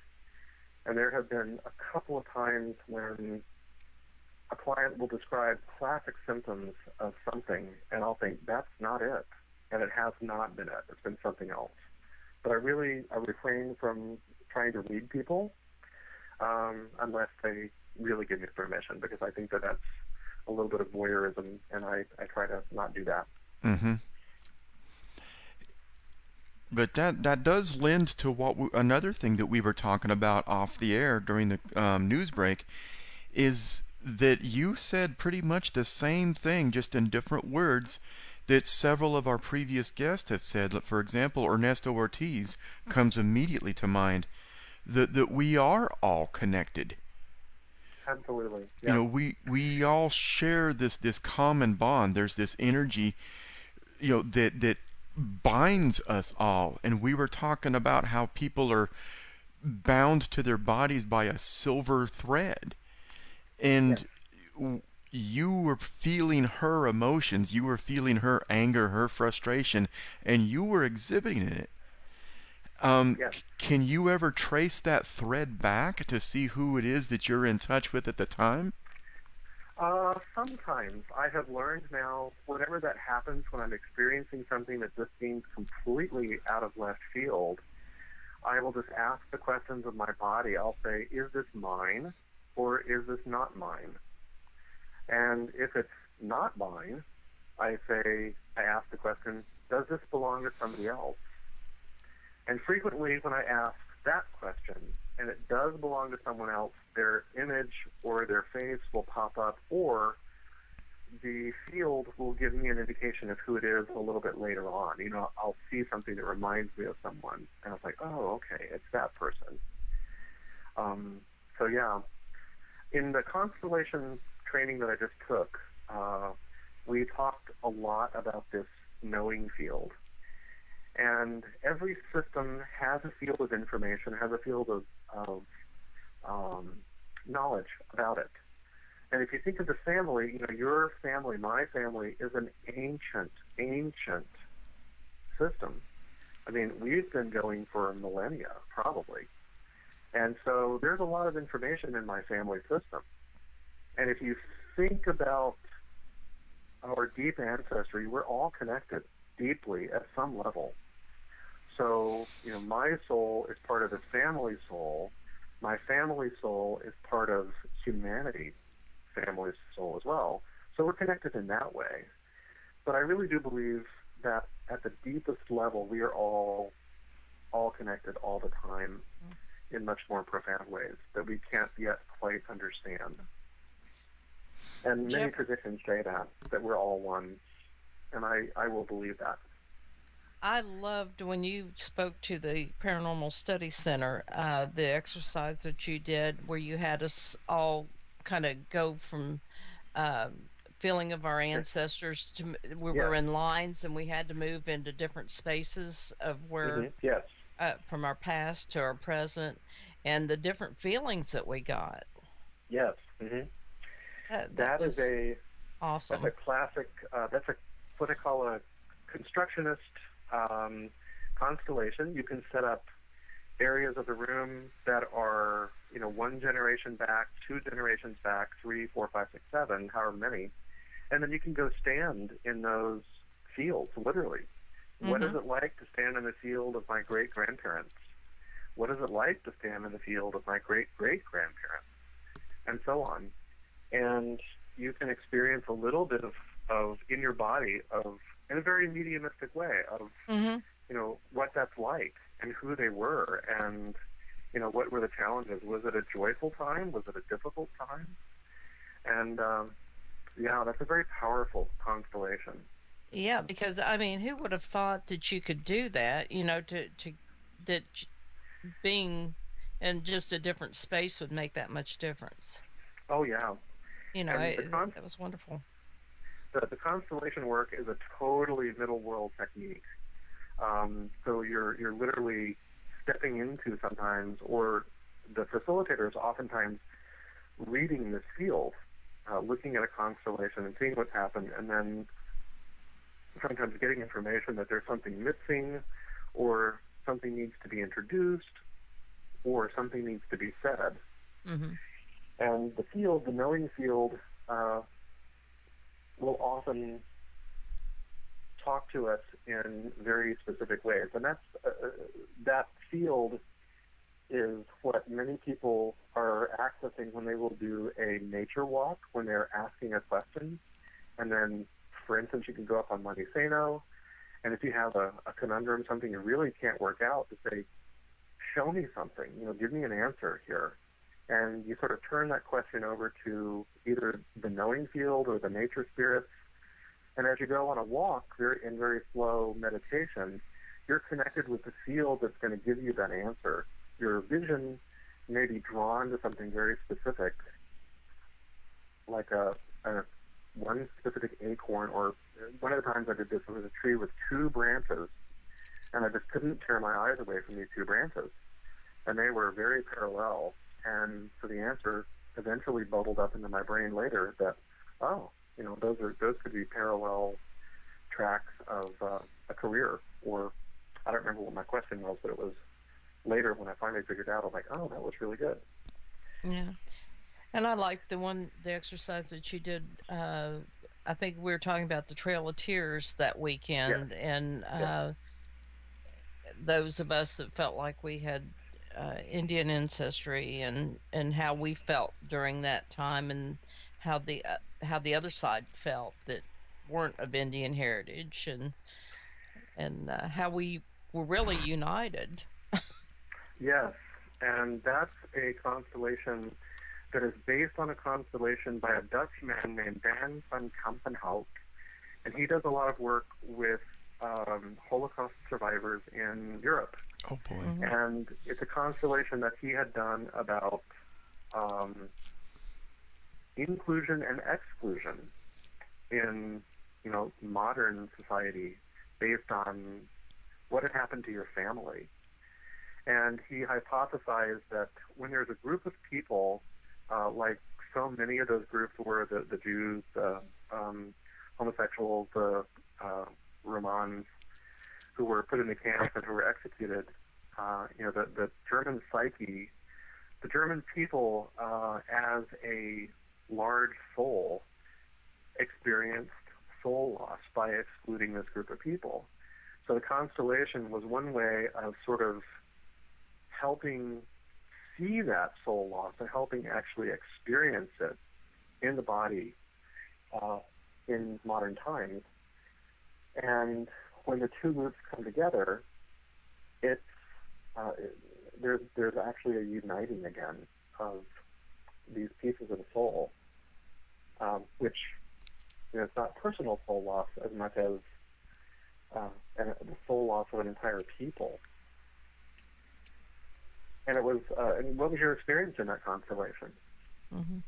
And there have been a couple of times when a client will describe classic symptoms of something, and I'll think, that's not it. And it has not been it. It's been something else. But I refrain from trying to read people unless they really give me permission, because I think that that's a little bit of voyeurism, and I try to not do that. Mm-hmm. But that does lend to another thing that we were talking about off the air during the news break is that you said pretty much the same thing, just in different words, that several of our previous guests have said. For example, Ernesto Ortiz comes immediately to mind, that we are all connected. Absolutely. Yeah. You know, we all share this common bond. There's this energy, that binds us all. And we were talking about how people are bound to their bodies by a silver thread. And you were feeling her emotions, you were feeling her anger, her frustration, and you were exhibiting it. Can you ever trace that thread back to see who it is that you're in touch with at the time? Sometimes. I have learned now, whenever that happens, when I'm experiencing something that just seems completely out of left field, I will just ask the questions of my body. I'll say, is this mine or is this not mine? And if it's not mine, I ask the question, does this belong to somebody else? And frequently when I ask that question, and it does belong to someone else, their image or their face will pop up, or the field will give me an indication of who it is a little bit later on. I'll see something that reminds me of someone, and I was like, oh, okay, it's that person. So yeah, in the constellation training that I just took, we talked a lot about this knowing field. And every system has a field of information, has a field of knowledge about it. And if you think of the family, your family, my family, is an ancient system. I mean, we've been going for millennia, probably. And so there's a lot of information in my family system. And if you think about our deep ancestry, we're all connected deeply at some level. So, my soul is part of the family soul. My family soul is part of humanity, family soul as well. So we're connected in that way. But I really do believe that at the deepest level, we are all connected all the time in much more profound ways that we can't yet quite understand. And many traditions say that we're all one. And I will believe that. I loved when you spoke to the Paranormal Study Center, the exercise that you did where you had us all kind of go from feeling of our ancestors to we were in lines and we had to move into different spaces of where from our past to our present and the different feelings that we got. Yes. That is awesome. That's a classic. That's what I call a constructionist constellation. You can set up areas of the room that are, one generation back, 2 generations back, 3, 4, 5, 6, 7, however many, and then you can go stand in those fields, literally. Mm-hmm. What is it like to stand in the field of my great-grandparents? What is it like to stand in the field of my great-great-grandparents? And so on. And you can experience a little bit of in your body in a very mediumistic way of, what that's like and who they were and, what were the challenges. Was it a joyful time? Was it a difficult time? And, that's a very powerful constellation. Yeah, because, who would have thought that you could do that, that being in just a different space would make that much difference. Oh, yeah. That was wonderful. The constellation work is a totally middle world technique. So you're literally stepping into sometimes, or the facilitators oftentimes reading this field, looking at a constellation and seeing what's happened, and then sometimes getting information that there's something missing, or something needs to be introduced, or something needs to be said. Mm-hmm. And the field, the knowing field, will often talk to us in very specific ways. And that field is what many people are accessing when they will do a nature walk, when they're asking a question. And then, for instance, you can go up on Monte Sano, and if you have a conundrum, something you really can't work out, to say, show me something, give me an answer here. And you sort of turn that question over to either the knowing field or the nature spirits. And as you go on a walk in very slow meditation, you're connected with the field that's going to give you that answer. Your vision may be drawn to something very specific, like one specific acorn, or one of the times I did this, it was a tree with two branches, and I just couldn't tear my eyes away from these two branches. And they were very parallel. And so the answer eventually bubbled up into my brain later that, those could be parallel tracks of a career. Or I don't remember what my question was, but it was later when I finally figured out. I'm like, oh, that was really good. Yeah, and I like the exercise that you did. I think we were talking about the Trail of Tears that weekend, and those of us that felt like we had Indian ancestry, and how we felt during that time, and how the other side felt that weren't of Indian heritage, and how we were really united. Yes, and that's a constellation that is based on a constellation by a Dutch man named Dan van Kampenhout, and he does a lot of work with Holocaust survivors in Europe. Oh, boy. Mm-hmm. And it's a constellation that he had done about inclusion and exclusion in, modern society based on what had happened to your family. And he hypothesized that when there's a group of people, like so many of those groups were the Jews, the homosexuals, the Romans, who were put in the camps and who were executed, the German psyche, the German people as a large soul experienced soul loss by excluding this group of people. So the constellation was one way of sort of helping see that soul loss and helping actually experience it in the body in modern times. And when the two groups come together, there's actually a uniting again of these pieces of the soul, which it's not personal soul loss as much as the soul loss of an entire people. And it was. And what was your experience in that constellation? Mm-hmm.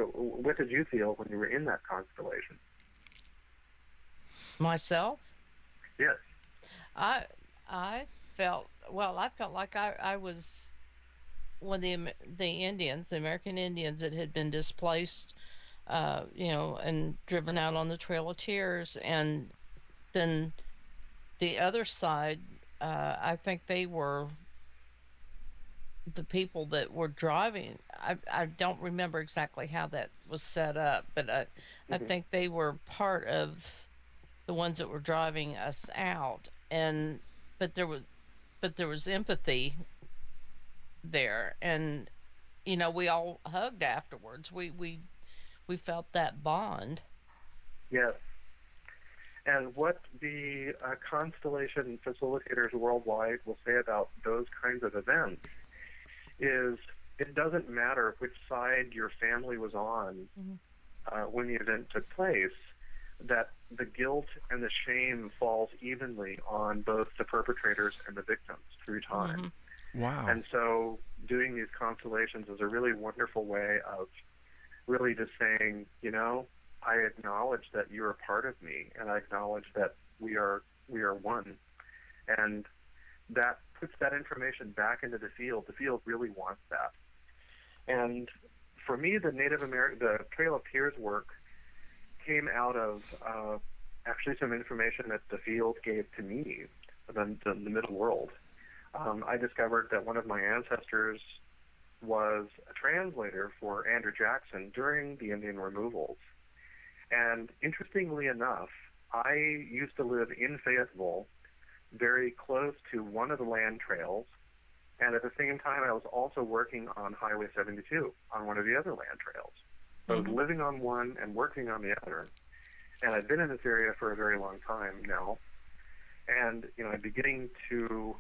What did you feel when you were in that constellation? Myself? Yes. I felt like I was one of the Indians, the American Indians that had been displaced, and driven out on the Trail of Tears, and then the other side. I think they were the people that were driving. I don't remember exactly how that was set up, but I think they were part of the ones that were driving us out. But there was empathy there, and we all hugged afterwards. We felt that bond. Yes. And what the constellation facilitators worldwide will say about those kinds of events is it doesn't matter which side your family was on when the event took place, that the guilt and the shame falls evenly on both the perpetrators and the victims through time. Mm-hmm. Wow. And so doing these constellations is a really wonderful way of really just saying, I acknowledge that you're a part of me, and I acknowledge that we are one. And that puts that information back into the field. The field really wants that. And for me, the the Trail of Tears work came out of actually some information that the field gave to me, the middle world. I discovered that one of my ancestors was a translator for Andrew Jackson during the Indian removals. And interestingly enough, I used to live in Fayetteville, very close to one of the land trails, and at the same time I was also working on Highway 72 on one of the other land trails. So I was living on one and working on the other, and I've been in this area for a very long time now. And I'm beginning to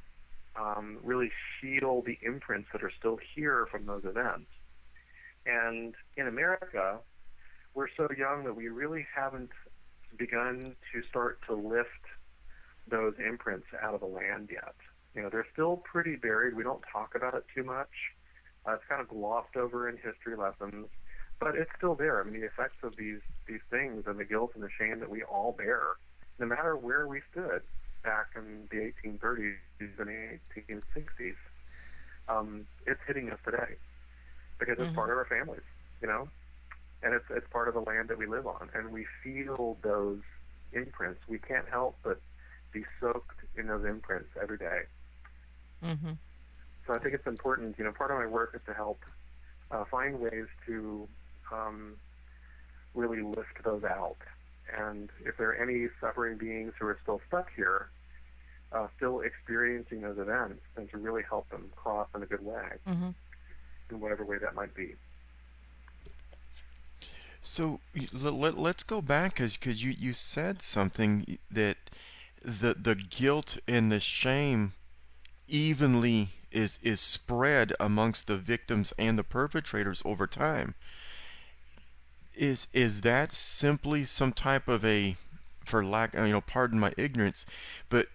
really feel the imprints that are still here from those events. And in America, we're so young that we really haven't begun to start to lift those imprints out of the land yet. You know, they're still pretty buried. We don't talk about it too much. It's kind of glossed over in history lessons, but it's still there. I mean, the effects of these things and the guilt and the shame that we all bear, no matter where we stood back in the 1830s and 1860s, it's hitting us today because it's part of our families, you know, and it's part of the land that we live on, and we feel those imprints. We can't help but be soaked in those imprints every day. Mm-hmm. So I think it's important, you know, part of my work is to help find ways to really lift those out. And if there are any suffering beings who are still stuck here, still experiencing those events, then to really help them cross in a good way, in whatever way that might be. So let's go back, because you said something that the guilt and the shame evenly is spread amongst the victims and the perpetrators over time. Is that simply some type of a, for lack, you know, pardon my ignorance, but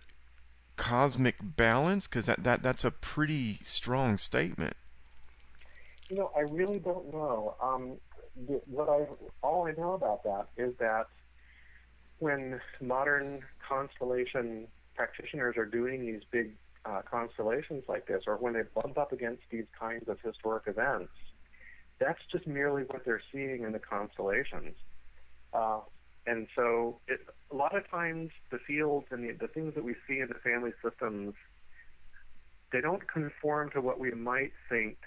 cosmic balance? Because that's a pretty strong statement. You know, I really don't know. All I know about that is that when modern constellation practitioners are doing these big constellations like this, or when they bump up against these kinds of historic events, that's just merely what they're seeing in the constellations. And so a lot of times the fields and the things that we see in the family systems, they don't conform to what we might think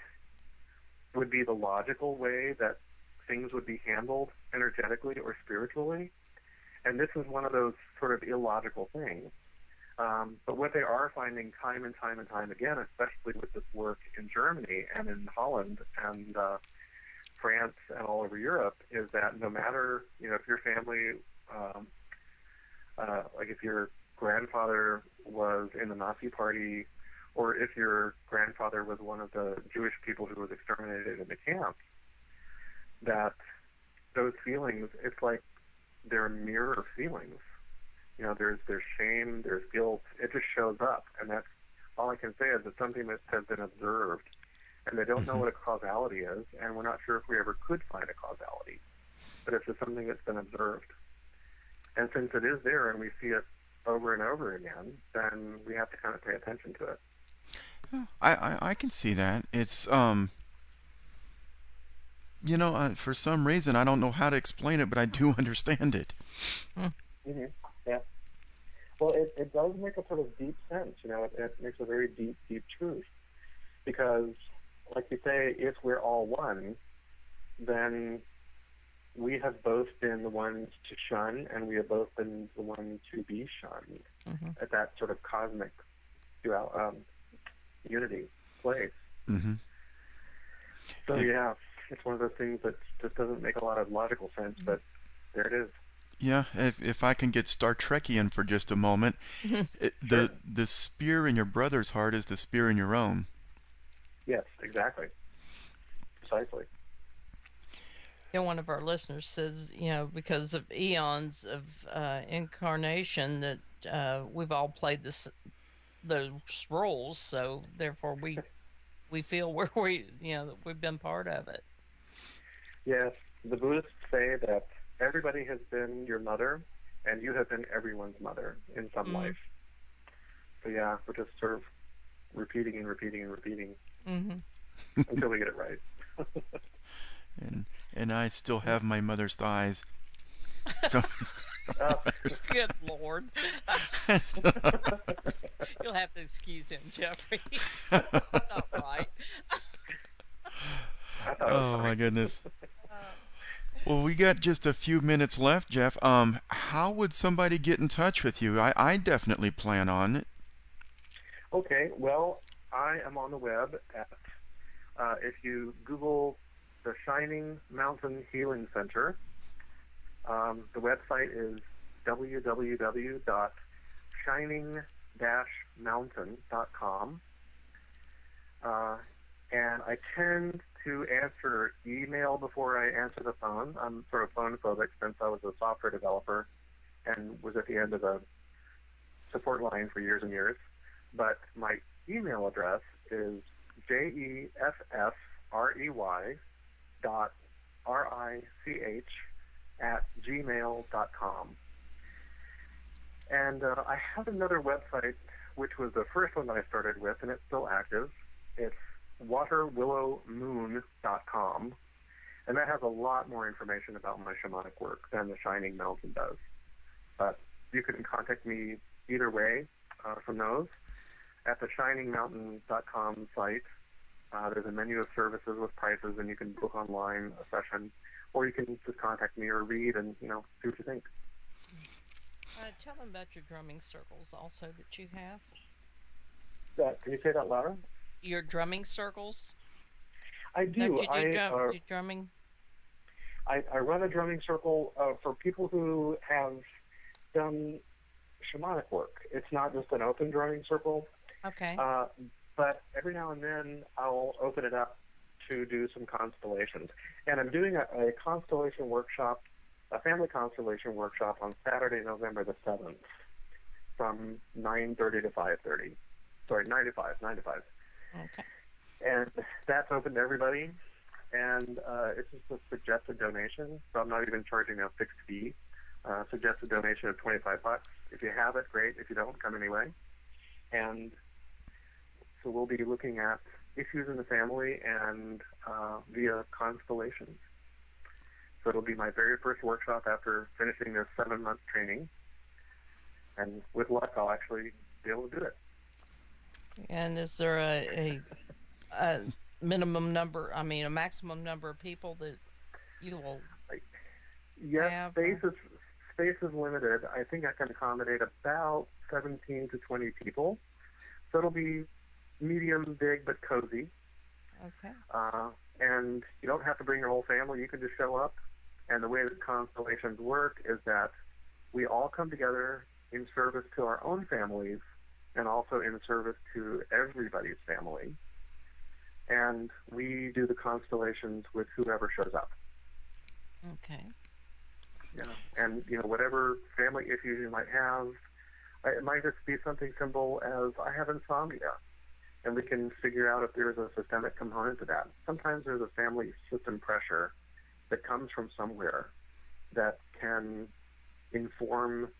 would be the logical way that things would be handled energetically or spiritually. And this is one of those sort of illogical things. But what they are finding time and time and time again, especially with this work in Germany and in Holland and France and all over Europe, is that no matter, you know, if your family, like if your grandfather was in the Nazi Party, or if your grandfather was one of the Jewish people who was exterminated in the camps, that those feelings, it's like they're mirror feelings. You know, there's shame, there's guilt. It just shows up, and that's all I can say is it's something that has been observed, and they don't know what a causality is, and we're not sure if we ever could find a causality, but it's just something that's been observed. And since it is there and we see it over and over again, then we have to kind of pay attention to it. I can see that. It's you know, for some reason I don't know how to explain it, but I do understand it. Mm-hmm. Yeah. Well, it does make a sort of deep sense. You know, it makes a very deep truth, because, like you say, if we're all one, then we have both been the ones to shun, and we have both been the ones to be shunned at that sort of cosmic unity place. So yeah, it's one of those things that just doesn't make a lot of logical sense, but there it is. Yeah, if I can get Star Trekian for just a moment, the spear in your brother's heart is the spear in your own. Yes, exactly. Precisely. Yeah, one of our listeners says, you know, because of eons of incarnation, that we've all played those roles, so therefore we feel where that we've been part of it. Yes, the Buddhists say that everybody has been your mother, and you have been everyone's mother in some life. So yeah, we're just sort of repeating and repeating and repeating until we get it right. and I still have my mother's thighs. So good Lord. You'll have to excuse him, Jeffrey. Not right. Oh my goodness. Well, we got just a few minutes left, Jeff. How would somebody get in touch with you? I definitely plan on it. Okay, well, I am on the web at, if you Google the Shining Mountain Healing Center, the website is www.shining-mountain.com, And I tend to answer email before I answer the phone. I'm sort of phone phobic since I was a software developer and was at the end of the support line for years and years. But my email address is jeffrich@gmail.com. And I have another website, which was the first one that I started with, and it's still active. It's waterwillowmoon.com, and that has a lot more information about my shamanic work than the Shining Mountain does. But you can contact me either way from those. At the shiningmountain.com site, there's a menu of services with prices, and you can book online a session, or you can just contact me or read and, see what you think. Tell them about your drumming circles also that you have. Can you say that louder? Your drumming circles? I do. Do drumming? I run a drumming circle for people who have done shamanic work. It's not just an open drumming circle. Okay. But every now and then I'll open it up to do some constellations. And I'm doing a constellation workshop, a family constellation workshop on Saturday, November the 7th from 9:30 to 5:30. Sorry, 9 to 5. Okay. And that's open to everybody. And it's just a suggested donation, so I'm not even charging a fixed fee. Suggested donation of $25. If you have it, great. If you don't, come anyway. And so we'll be looking at issues in the family and via constellations. So it'll be my very first workshop after finishing this 7-month training. And with luck, I'll actually be able to do it. And is there a minimum number, a maximum number of people that you will Yes, space is limited. I think I can accommodate about 17 to 20 people. So it'll be medium, big, but cozy. Okay. And you don't have to bring your whole family. You can just show up. And the way that constellations work is that we all come together in service to our own families and also in service to everybody's family. And we do the constellations with whoever shows up. Okay. Yeah. And, whatever family issues you might have, it might just be something simple as I have insomnia. And we can figure out if there's a systemic component to that. Sometimes there's a family system pressure that comes from somewhere that can inform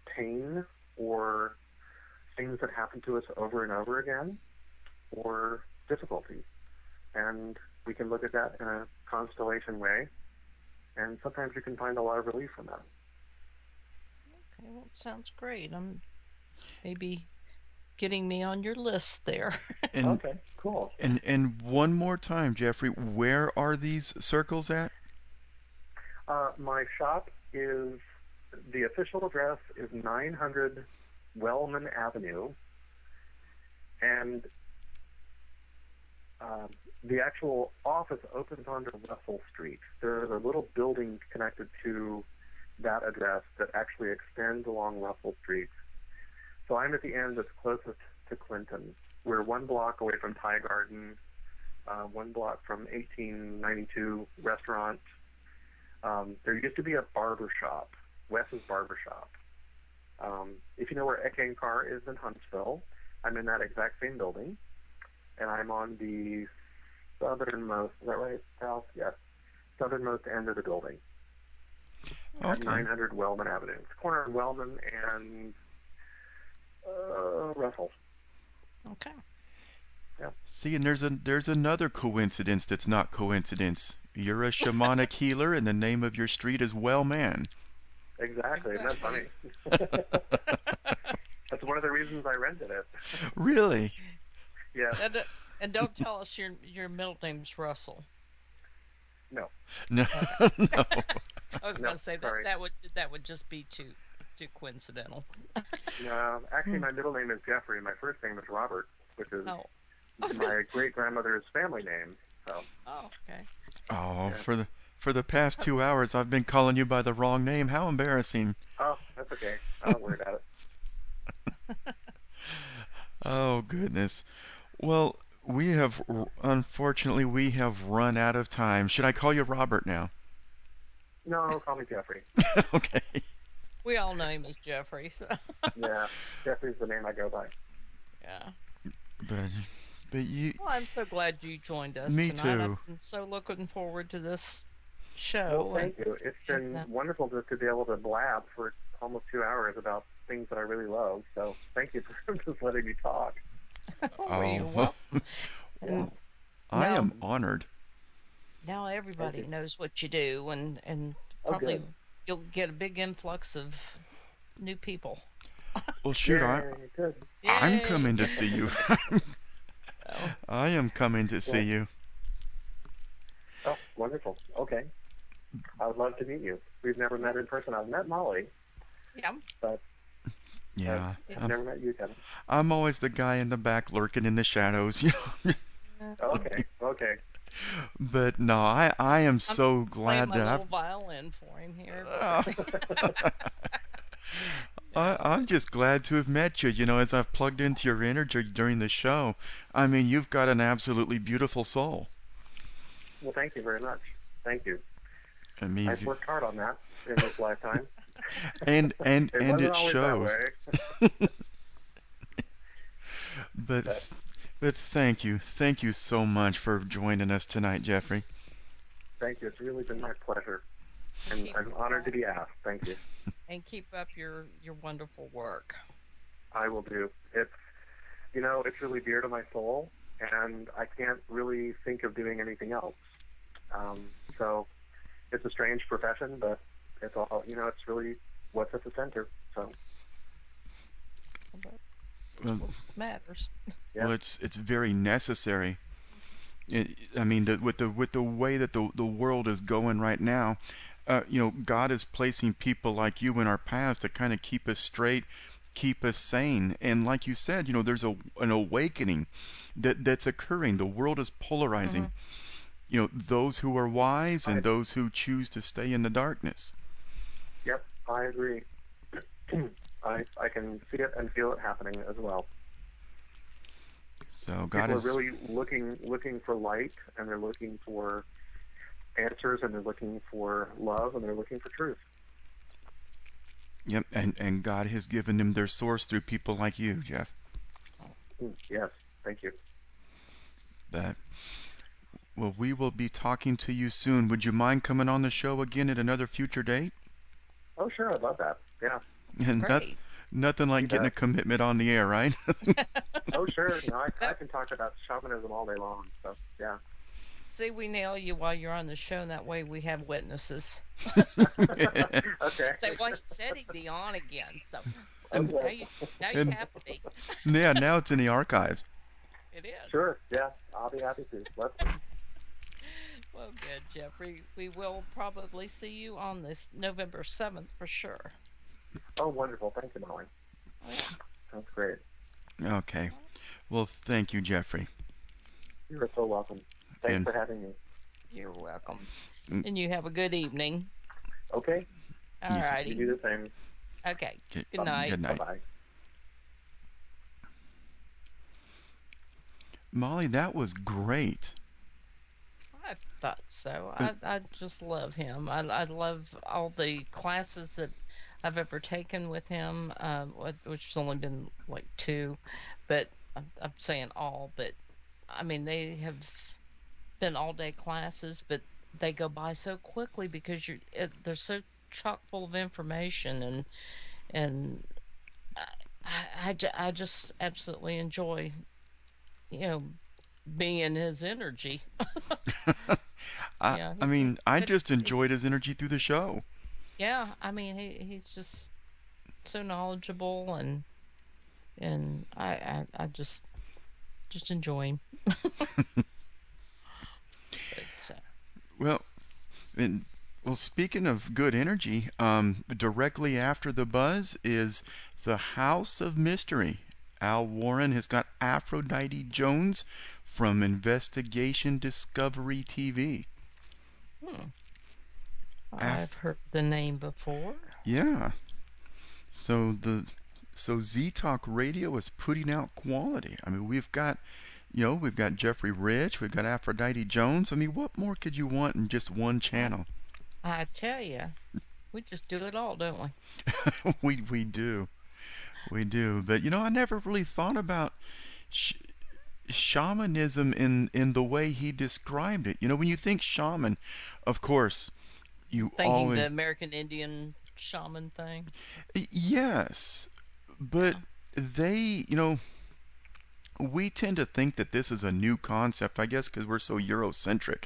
pain or things that happen to us over and over again or difficulty. And we can look at that in a constellation way. And sometimes you can find a lot of relief from that. Okay, well, it sounds great. I'm maybe getting me on your list there. Okay, cool. And one more time, Jeffrey, where are these circles at? My shop is, the official address is 900 Wellman Avenue, and the actual office opens onto Russell Street. There's a little building connected to that address that actually extends along Russell Street. So I'm at the end that's closest to Clinton. We're 1 block away from Thai Garden, 1 block from 1892 restaurant. There used to be a barber shop, Wes's Barber Shop. If you know where Ekang Car is in Huntsville, I'm in that exact same building, and I'm on the southernmost, is that right, South? Yes, southernmost end of the building. Okay. At 900 Wellman Avenue. It's the corner of Wellman and Russell. Okay. Yeah. See, and there's another coincidence that's not coincidence. You're a shamanic healer, and the name of your street is Wellman. Exactly. Isn't that funny? That's one of the reasons I rented it. Really? Yeah. And don't tell us your middle name's Russell. No. No. No. I was going to say that would just be too coincidental. No, actually, my middle name is Jeffrey. My first name is Robert, which is my great grandmother's family name. So. Oh, okay. Oh, yeah. For the past 2 hours, I've been calling you by the wrong name. How embarrassing. Oh, that's okay. I don't worry about it. Oh, goodness. Well, unfortunately, we have run out of time. Should I call you Robert now? No, call me Jeffrey. Okay. We all know him as Jeffrey. So. Yeah, Jeffrey's the name I go by. Yeah. But you. Well, I'm so glad you joined us Me tonight. too. I'm so looking forward to this show. Well, thank you. It's been wonderful to be able to blab for almost 2 hours about things that I really love. So thank you for just letting me talk. You're welcome. And I am honored. Now everybody knows what you do, and probably you'll get a big influx of new people. Well, shoot, I'm coming to see you. I am coming to see you. Oh, wonderful. Okay. I would love to meet you. We've never met in person. I've met Molly. Yeah. But yeah, I've never met you, Kevin. I'm always the guy in the back lurking in the shadows, you know. Okay. But no, I am so glad that I've little violin for him here. I'm just glad to have met you. You know, as I've plugged into your energy during the show, I mean, you've got an absolutely beautiful soul. Well, thank you very much. Thank you. I mean, I've worked hard on that in this lifetime. And it shows. But thank you so much for joining us tonight, Jeffrey. Thank you. It's really been my pleasure, and I'm honored to be asked. Thank you. And keep up your wonderful work. I will do. It's really dear to my soul, and I can't really think of doing anything else. So it's a strange profession, but it's all it's really what's at the center. So. Well, matters. Yeah. Well, it's very necessary. I mean, with the way that the world is going right now, God is placing people like you in our paths to kind of keep us straight, keep us sane. And like you said, there's an awakening that's occurring. The world is polarizing. Mm-hmm. Those who are wise and those who choose to stay in the darkness. Yep, I agree. I can see it and feel it happening as well. So people are really looking for light, and they're looking for answers, and they're looking for love, and they're looking for truth. Yep, and God has given them their source through people like you, Jeff. Yes, thank you. Well, we will be talking to you soon. Would you mind coming on the show again at another future date? Oh, sure, I'd love that. Yeah. And nothing like getting a commitment on the air, right? Oh, sure. No, I can talk about shamanism all day long. So, yeah. See, we nail you while you're on the show, and that way we have witnesses. Okay. So, well, he said he'd be on again, so now you have to be. Yeah, now it's in the archives. It is. Sure, yeah. I'll be happy to. Well, good, Jeffrey. We will probably see you on this November 7th for sure. Oh, wonderful. Thank you, Molly. Oh, yeah. That's great. Okay. Well, thank you, Jeffrey. You're so welcome. Thanks for having me. You're welcome. And you have a good evening. Okay. All righty. You do the same. Okay. Good night. Good night. Bye-bye. Molly, that was great. I thought so. I just love him. I love all the classes that I've ever taken with him, which has only been like 2, but I'm saying all, but I mean, they have been all-day classes, but they go by so quickly because they're so chock full of information, and I just absolutely enjoy, being in his energy. I mean, I just enjoyed his energy through the show. Yeah, I mean, he's just so knowledgeable, and I just enjoy him. Well, speaking of good energy, directly after the buzz is the House of Mystery. Al Warren has got Aphrodite Jones from Investigation Discovery TV. I've heard the name before. Yeah. So Z Talk Radio is putting out quality. I mean, we've got We've got Jeffery Rich, we've got Aphrodite Jones. I mean, what more could you want in just one channel? I tell you, we just do it all, don't we? We do. We do. But, I never really thought about shamanism in the way he described it. When you think shaman, of course, you thinking always... the American Indian shaman thing? Yes. But they, we tend to think that this is a new concept, I guess, because we're so Eurocentric.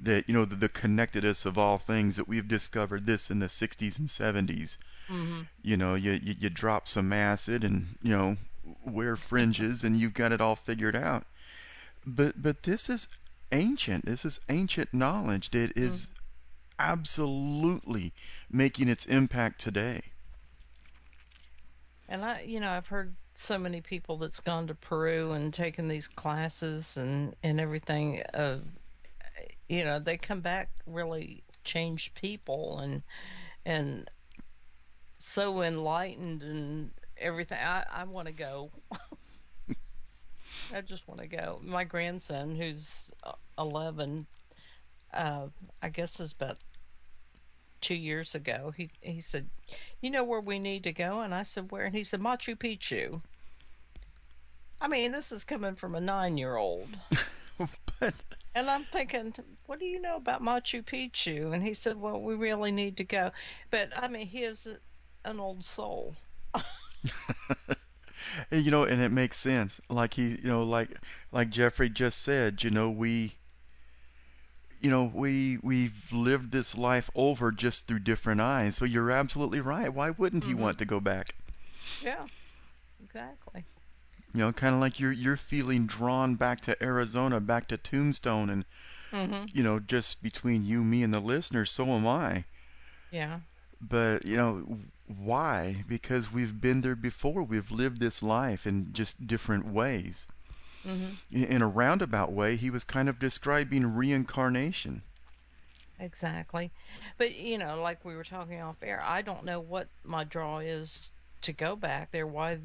That, the connectedness of all things, that we've discovered this in the 60s and 70s. Mm-hmm. You drop some acid and, wear fringes and you've got it all figured out. But this is ancient. This is ancient knowledge that is absolutely making its impact today. And I've heard so many people that's gone to Peru and taken these classes and everything. They come back really changed people and so enlightened and everything. I want to go. I just want to go. My grandson, who's 11, I guess is about 2 years ago, he said, "You know where we need to go?" And I said, "Where?" And he said, "Machu Picchu." I mean, this is coming from a 9-year-old. And I'm thinking, what do you know about Machu Picchu? And he said, well, we really need to go. But, I mean, he is an old soul. And it makes sense. Like like Jeffrey just said, we've lived this life over just through different eyes. So you're absolutely right. Why wouldn't he want to go back? Yeah, exactly. Kind of like you're feeling drawn back to Arizona, back to Tombstone, and just between you, me, and the listener, so am I. Yeah. But why? Because we've been there before. We've lived this life in just different ways. In a roundabout way, he was kind of describing reincarnation. Exactly. But like we were talking off air, I don't know what my draw is to go back there. Why?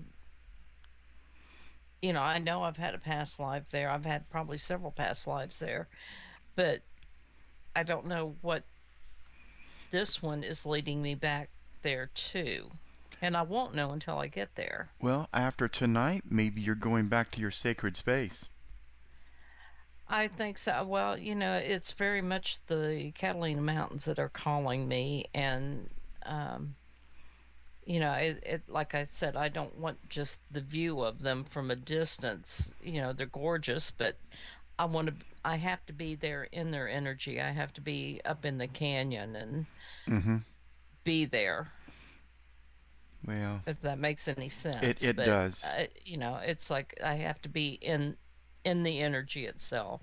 I know I've had a past life there. I've had probably several past lives there. But I don't know what this one is leading me back there to. And I won't know until I get there. Well, after tonight, maybe you're going back to your sacred space. I think so. Well, it's very much the Catalina Mountains that are calling me. And, like I said, I don't want just the view of them from a distance. They're gorgeous, but I have to be there in their energy. I have to be up in the canyon and be there. Well, if that makes any sense. It does. It's like I have to be in the energy itself.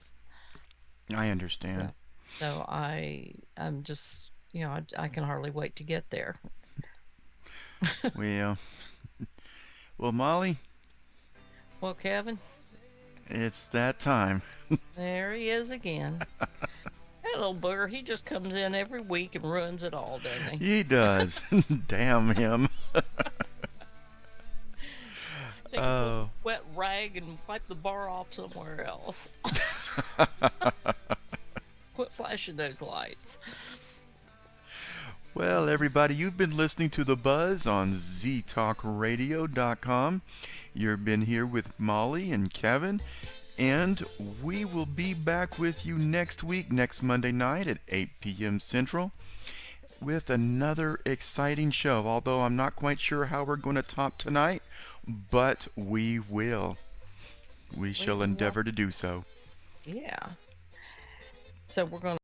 I understand. So I'm just, I can hardly wait to get there. Well, Molly. Well, Kevin. It's that time. There he is again. That little booger, he just comes in every week and ruins it all, doesn't he? He does. Damn him. Take a wet rag and wipe the bar off somewhere else. Quit flashing those lights. Well, everybody, you've been listening to The Buzz on ztalkradio.com. You've been here with Molly and Kevin, and we will be back with you next week, next Monday night at 8 p.m. Central, with another exciting show, although I'm not quite sure how we're going to top tonight, but we will. We shall endeavor to do so. Yeah. So we're going to